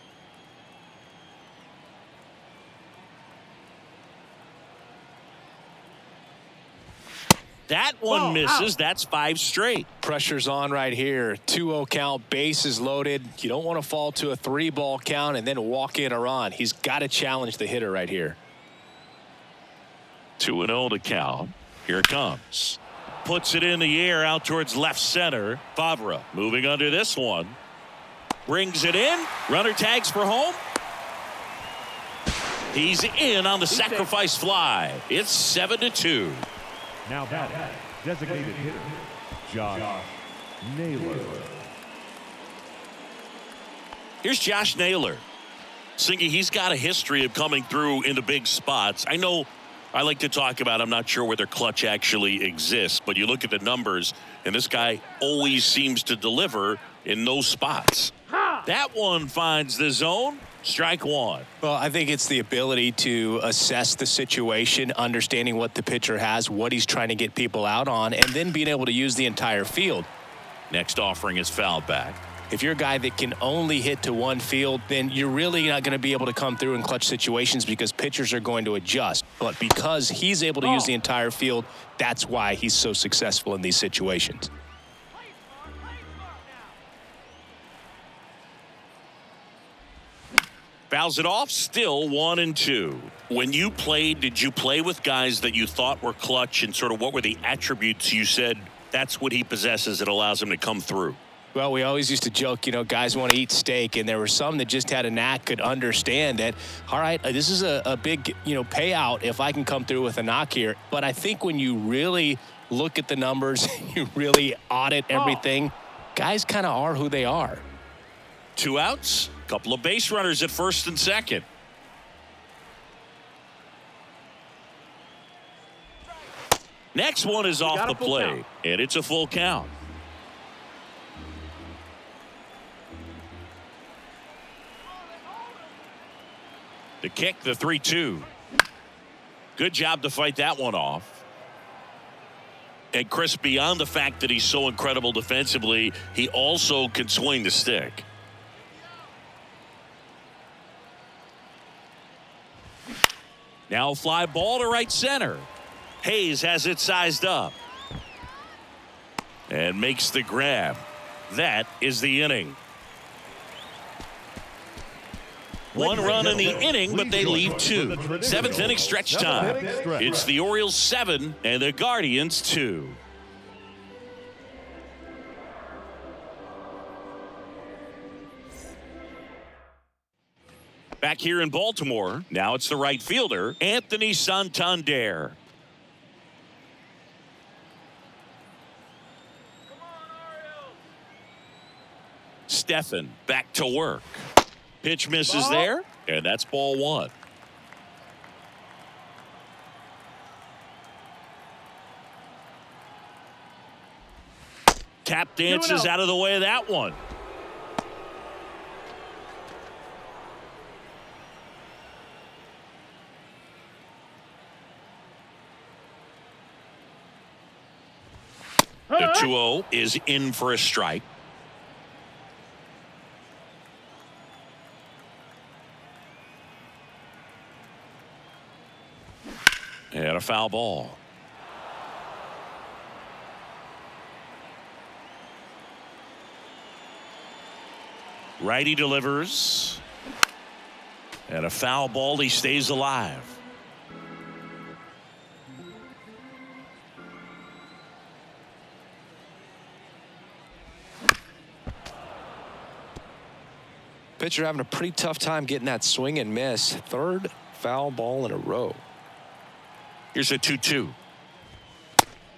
That one misses. That's 5 straight. Pressure's on right here. 2-0 count, bases loaded. You don't want to fall to a 3-ball count and then walk in or on. He's got to challenge the hitter right here. 2-0 to count. Here it comes. Puts it in the air out towards left center. Favre moving under this one. Brings it in. Runner tags for home. He's in on the sacrifice fly. It's 7-2. Now batting, designated hitter, Josh Naylor. Here's Josh Naylor. Singy, he's got a history of coming through in the big spots. I know I like to talk about, I'm not sure whether clutch actually exists, but you look at the numbers, and this guy always seems to deliver in those spots. That one finds the zone. Strike one. Well, I think it's the ability to assess the situation, understanding what the pitcher has, what he's trying to get people out on, and then being able to use the entire field. Next offering is fouled back. If you're a guy that can only hit to one field, then you're really not going to be able to come through in clutch situations because pitchers are going to adjust. But because he's able to use the entire field, that's why he's so successful in these situations. Fouls it off, still 1-2. When you played, did you play with guys that you thought were clutch, and sort of what were the attributes you said that's what he possesses that allows him to come through? Well, we always used to joke, guys want to eat steak, and there were some that just had a knack, could understand that, all right, this is a big, payout if I can come through with a knock here. But I think when you really look at the numbers, you really audit everything, guys kind of are who they are. 2 outs, couple of base runners at first and second. Next one is off the plate, and it's a full count. The kick, the 3-2. Good job to fight that one off. And Chris, beyond the fact that he's so incredible defensively, he also can swing the stick. Now a fly ball to right center. Hayes has it sized up and makes the grab. That is the inning. One run in the inning, but they leave 2. 7th inning stretch time. It's the Orioles 7 and the Guardians 2. Back here in Baltimore, now it's the right fielder, Anthony Santander. Stephan back to work. Pitch misses there, and that's ball 1. Tap dances out of the way of that one. The 2-0 is in for a strike. And a foul ball. Righty delivers. And a foul ball. He stays alive. Pitcher having a pretty tough time getting that swing and miss. 3rd foul ball in a row. Here's a 2-2.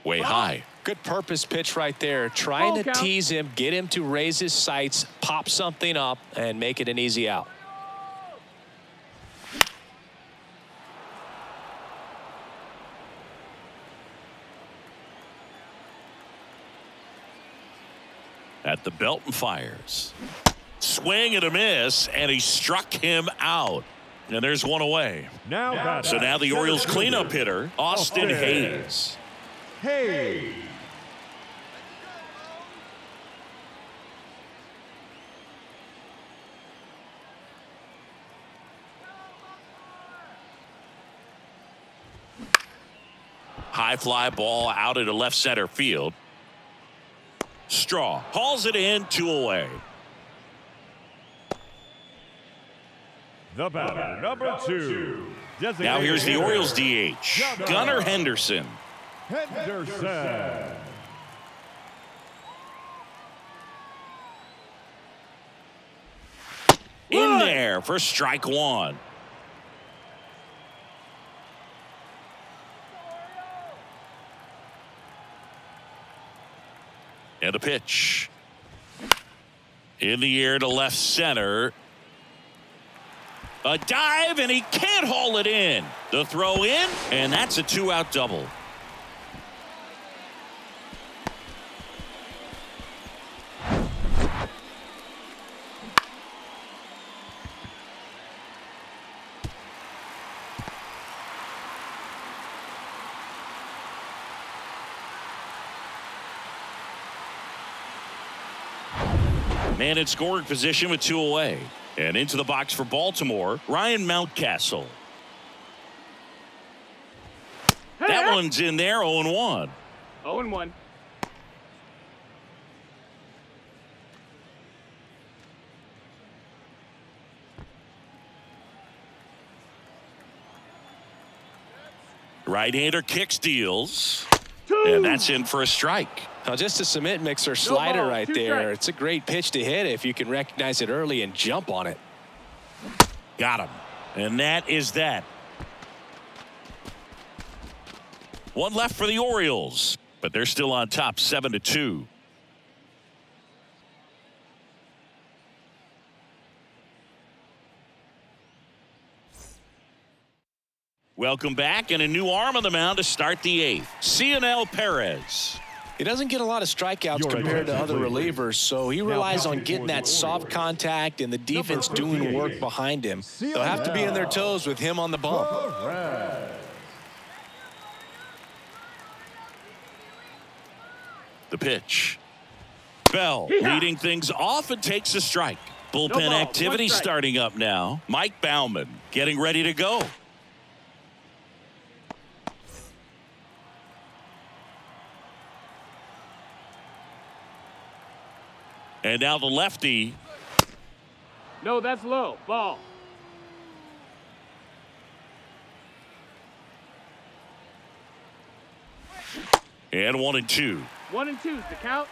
Way high. Good purpose pitch right there. Trying to tease him, get him to raise his sights, pop something up, and make it an easy out. At the belt and fires. Swing and a miss, and he struck him out. And there's one away. So now the Orioles cleanup hitter, Austin Hayes. High fly ball out into left center field. Straw hauls it in, 2 away. The batter, number 2. Now here's the Orioles DH, Gunnar Henderson. Henderson. In there for strike 1. And a pitch. In the air to left center. A dive, and he can't haul it in. The throw in, and that's a 2-out double. Man in scoring position with 2 away. And into the box for Baltimore, Ryan Mountcastle. That one's in there, 0-1. 0-1. Right-hander kicks, deals. And that's in for a strike. Now just a cement mixer slider ball, right 2 there. strikes. It's a great pitch to hit if you can recognize it early and jump on it. Got him. And that is that. 1 left for the Orioles, but they're still on top, 7-2. Welcome back, and a new arm on the mound to start the 8th. Cionel Perez. He doesn't get a lot of strikeouts Your compared to attention, other please. relievers, so he relies on getting that soft contact and the defense doing work behind him. They'll have to be on their toes with him on the bump. The pitch. Bell leading things off and takes a strike. Bullpen ball, activity 1 strike. starting up now. Mike Baumann getting ready to go. And now the lefty. No, that's low. Ball. And 1-2. 1-2 is the count.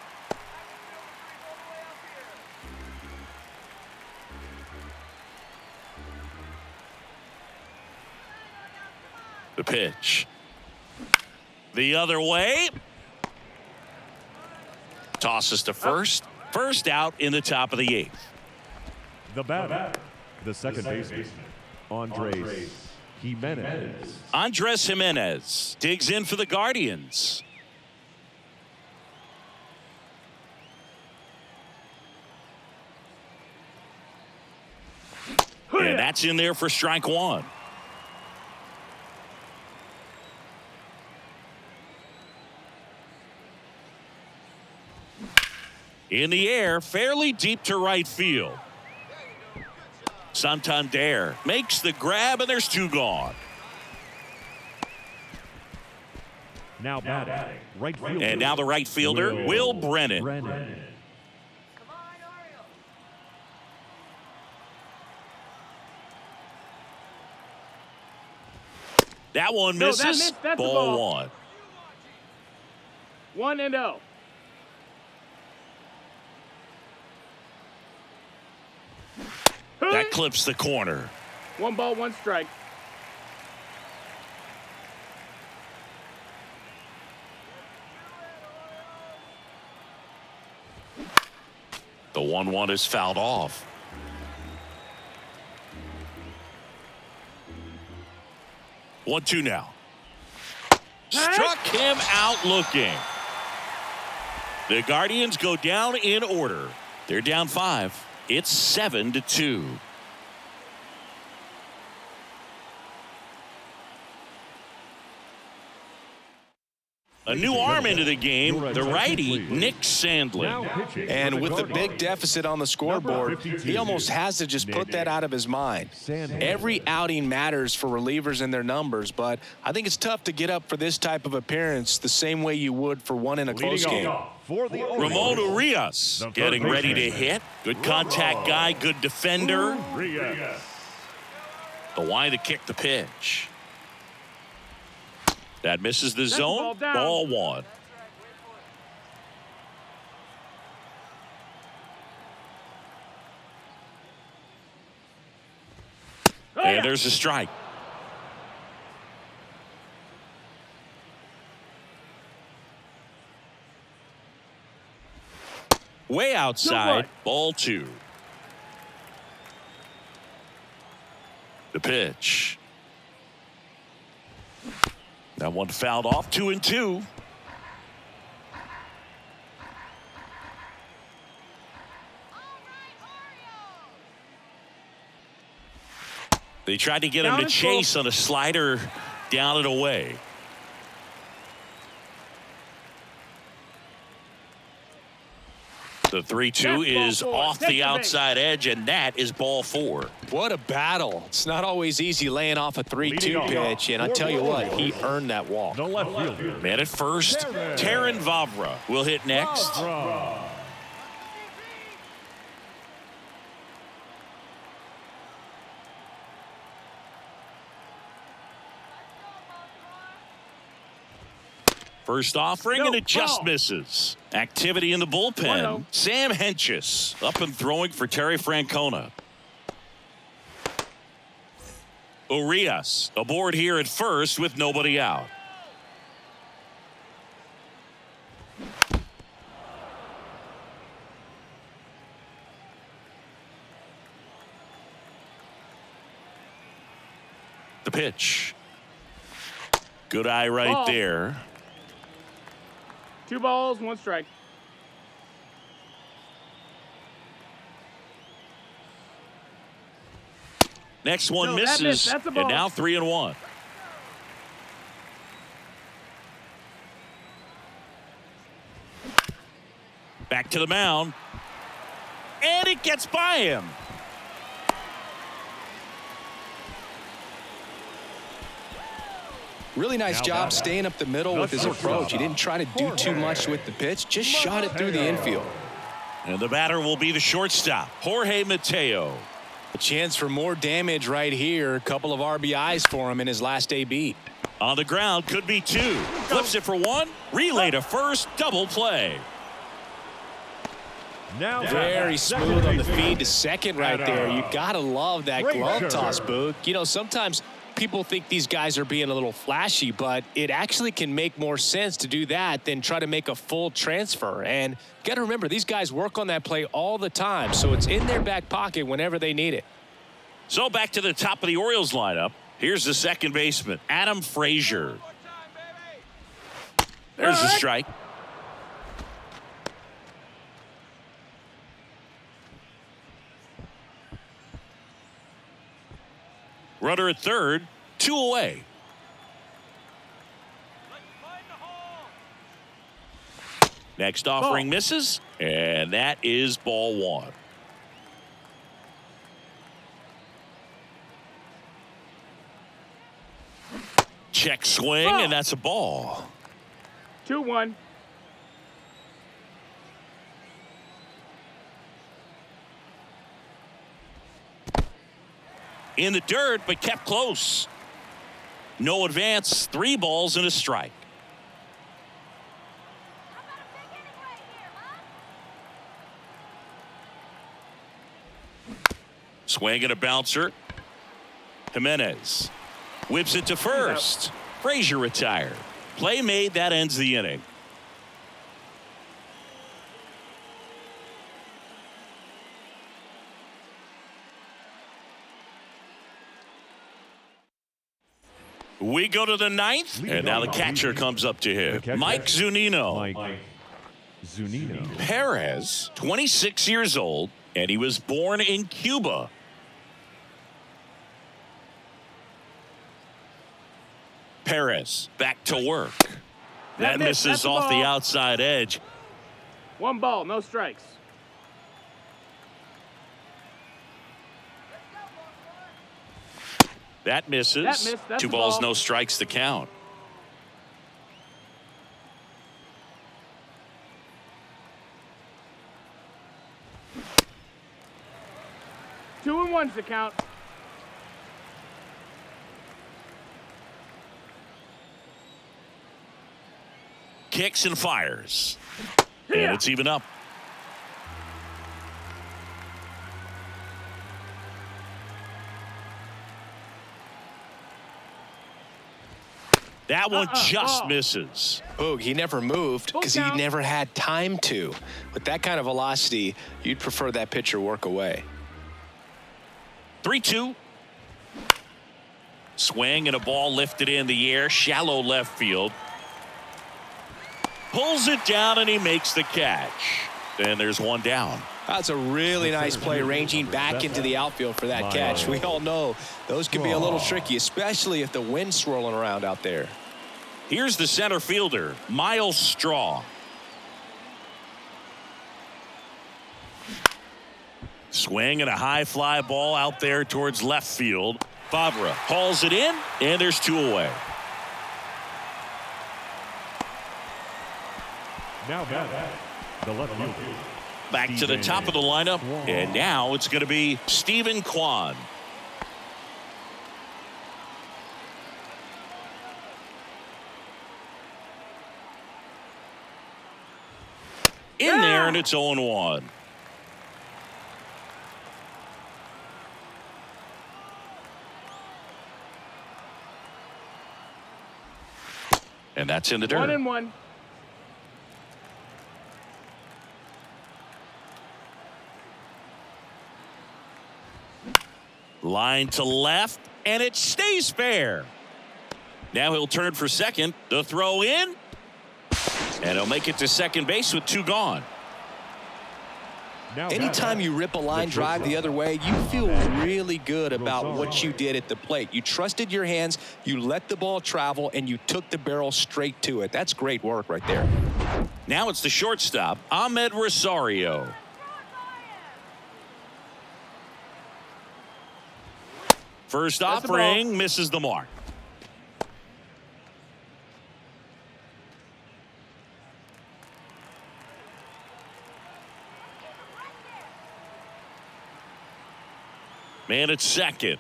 The pitch. The other way. Tosses to first. First out in the top of the 8th. The batter, the second baseman, Andres Jimenez. Andres Jimenez digs in for the Guardians. And that's in there for strike 1. In the air, fairly deep to right field. Santander makes the grab, and there's 2 gone. Now batting, right fielder. And now the right fielder, Will Brennan. That one No, that misses. missed. That's a Ball ball. 1. 1-0. That clips the corner. 1 ball, 1 strike. The 1-1 is fouled off. One, 2 now. Struck him out looking. The Guardians go down in order. They're down 5. It's 7-2. A new arm into the game, the righty, Nick Sandlin. And with the big deficit on the scoreboard, he almost has to just put that out of his mind. Every outing matters for relievers and their numbers, but I think it's tough to get up for this type of appearance the same way you would for one in a close game. Ramon Urias getting ready to hit. Good contact guy, good defender. The line to kick the pitch. That misses the zone. Ball one. And there's a strike. Way outside. Ball two. The pitch. That one fouled off. 2-2. They tried to get him to chase on a slider down and away. The 3-2 is off the outside edge, and that is ball four. What a battle. It's not always easy laying off a 3-2 pitch, and I tell you what, he earned that walk. The left fielder. Man at first, Taron Vavra will hit next. First offering, and it just misses. Activity in the bullpen. Sam Hentges up and throwing for Terry Francona. Urias aboard here at first with nobody out. The pitch. Good eye right there. 2 balls, 1 strike. Next one misses, and now 3-1. Back to the mound, and it gets by him. Really nice job staying up the middle with his approach. He didn't try to do too much with the pitch, just shot it through the infield. And the batter will be the shortstop, Jorge Mateo. A chance for more damage right here. A couple of RBIs for him in his last AB. On the ground, could be 2. Flips it for 1. Relay to first, double play. Very smooth on the feed to second right there. You gotta love that glove toss, Boog. You know, sometimes people think these guys are being a little flashy, but it actually can make more sense to do that than try to make a full transfer. And you got to remember, these guys work on that play all the time, so it's in their back pocket whenever they need it. So back to the top of the Orioles lineup. Here's the second baseman, Adam Frazier. There's the strike. Runner at third, 2 away. Next offering misses, and that is ball 1. Check swing, and that's a ball. 2-1. In the dirt, but kept close. No advance, 3 balls and a strike. Swing and a bouncer. Jimenez whips it to first. Frazier retired. Play made, that ends the inning. We go to the 9th, and now the catcher comes up to him. Mike Zunino. Perez, 26 years old, and he was born in Cuba. Perez back to work. That misses off the outside edge. 1 ball, no strikes. That misses. That missed. That's 2 a balls, ball. no strikes to count. Two and one's the count. Kicks and fires. And it's even up. That one just misses. Boog, he never moved because he never had time to. With that kind of velocity, you'd prefer that pitcher work away. 3-2. Swing and a ball lifted in the air. Shallow left field. Pulls it down and he makes the catch. And there's one down. That's a really nice play, ranging back into the outfield for that catch. We all know those can be a little tricky, especially if the wind's swirling around out there. Here's the center fielder, Miles Straw. Swing and a high fly ball out there towards left field. Favre hauls it in, and there's 2 away. Now back, the left field. Back to the top of the lineup, and now it's going to be Stephen Kwan. In there, and it's 0-1. And that's in the dirt. 1-1. Line to left, and it stays fair. Now he'll turn for second. The throw in, and he'll make it to second base with 2 gone. Anytime you rip a line drive the other way, you feel really good about what you did at the plate. You trusted your hands, you let the ball travel, and you took the barrel straight to it. That's great work right there. Now it's the shortstop, Ahmed Rosario. First offering misses the mark. Man at second.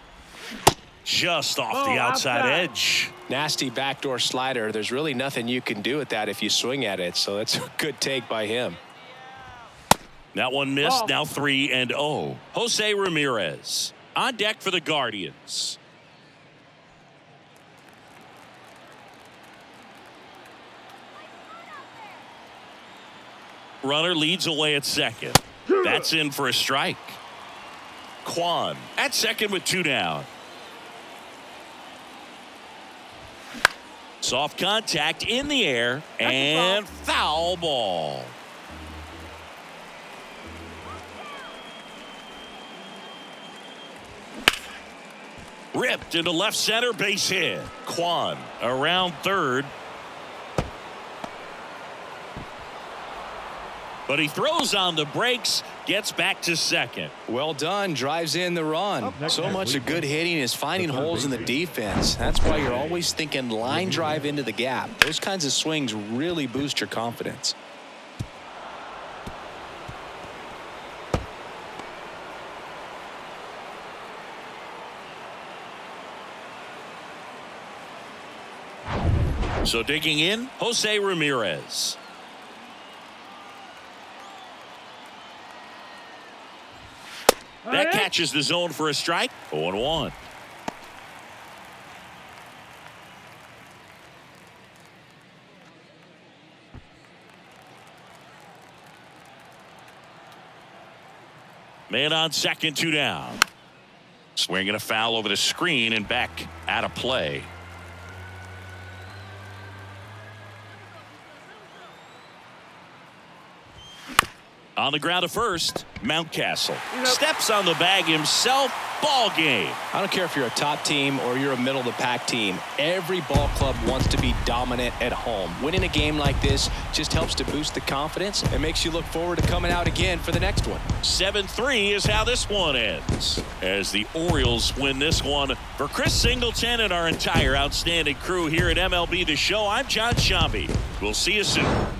Just off the outside edge. Nasty backdoor slider. There's really nothing you can do with that if you swing at it, so that's a good take by him. That one missed. Now 3-0. Jose Ramirez on deck for the Guardians. Runner leads away at second. That's in for a strike. Kwan at second with 2 down. Soft contact in the air and foul ball. Ripped into left center, base hit. Kwan around third. But he throws on the brakes, gets back to second. Well done, drives in the run. So much of good hitting is finding holes in the defense. That's why you're always thinking line drive into the gap. Those kinds of swings really boost your confidence. So digging in, Jose Ramirez. That catches the zone for a strike. 0-1. Man on second, 2 down. Swinging a foul over the screen and back out of play. On the ground to first, Mountcastle steps on the bag himself. Ball game. I don't care if you're a top team or you're a middle of the pack team. Every ball club wants to be dominant at home. Winning a game like this just helps to boost the confidence and makes you look forward to coming out again for the next one. 7-3 is how this one ends, as the Orioles win this one. For Chris Singleton and our entire outstanding crew here at MLB The Show, I'm John Shambi. We'll see you soon.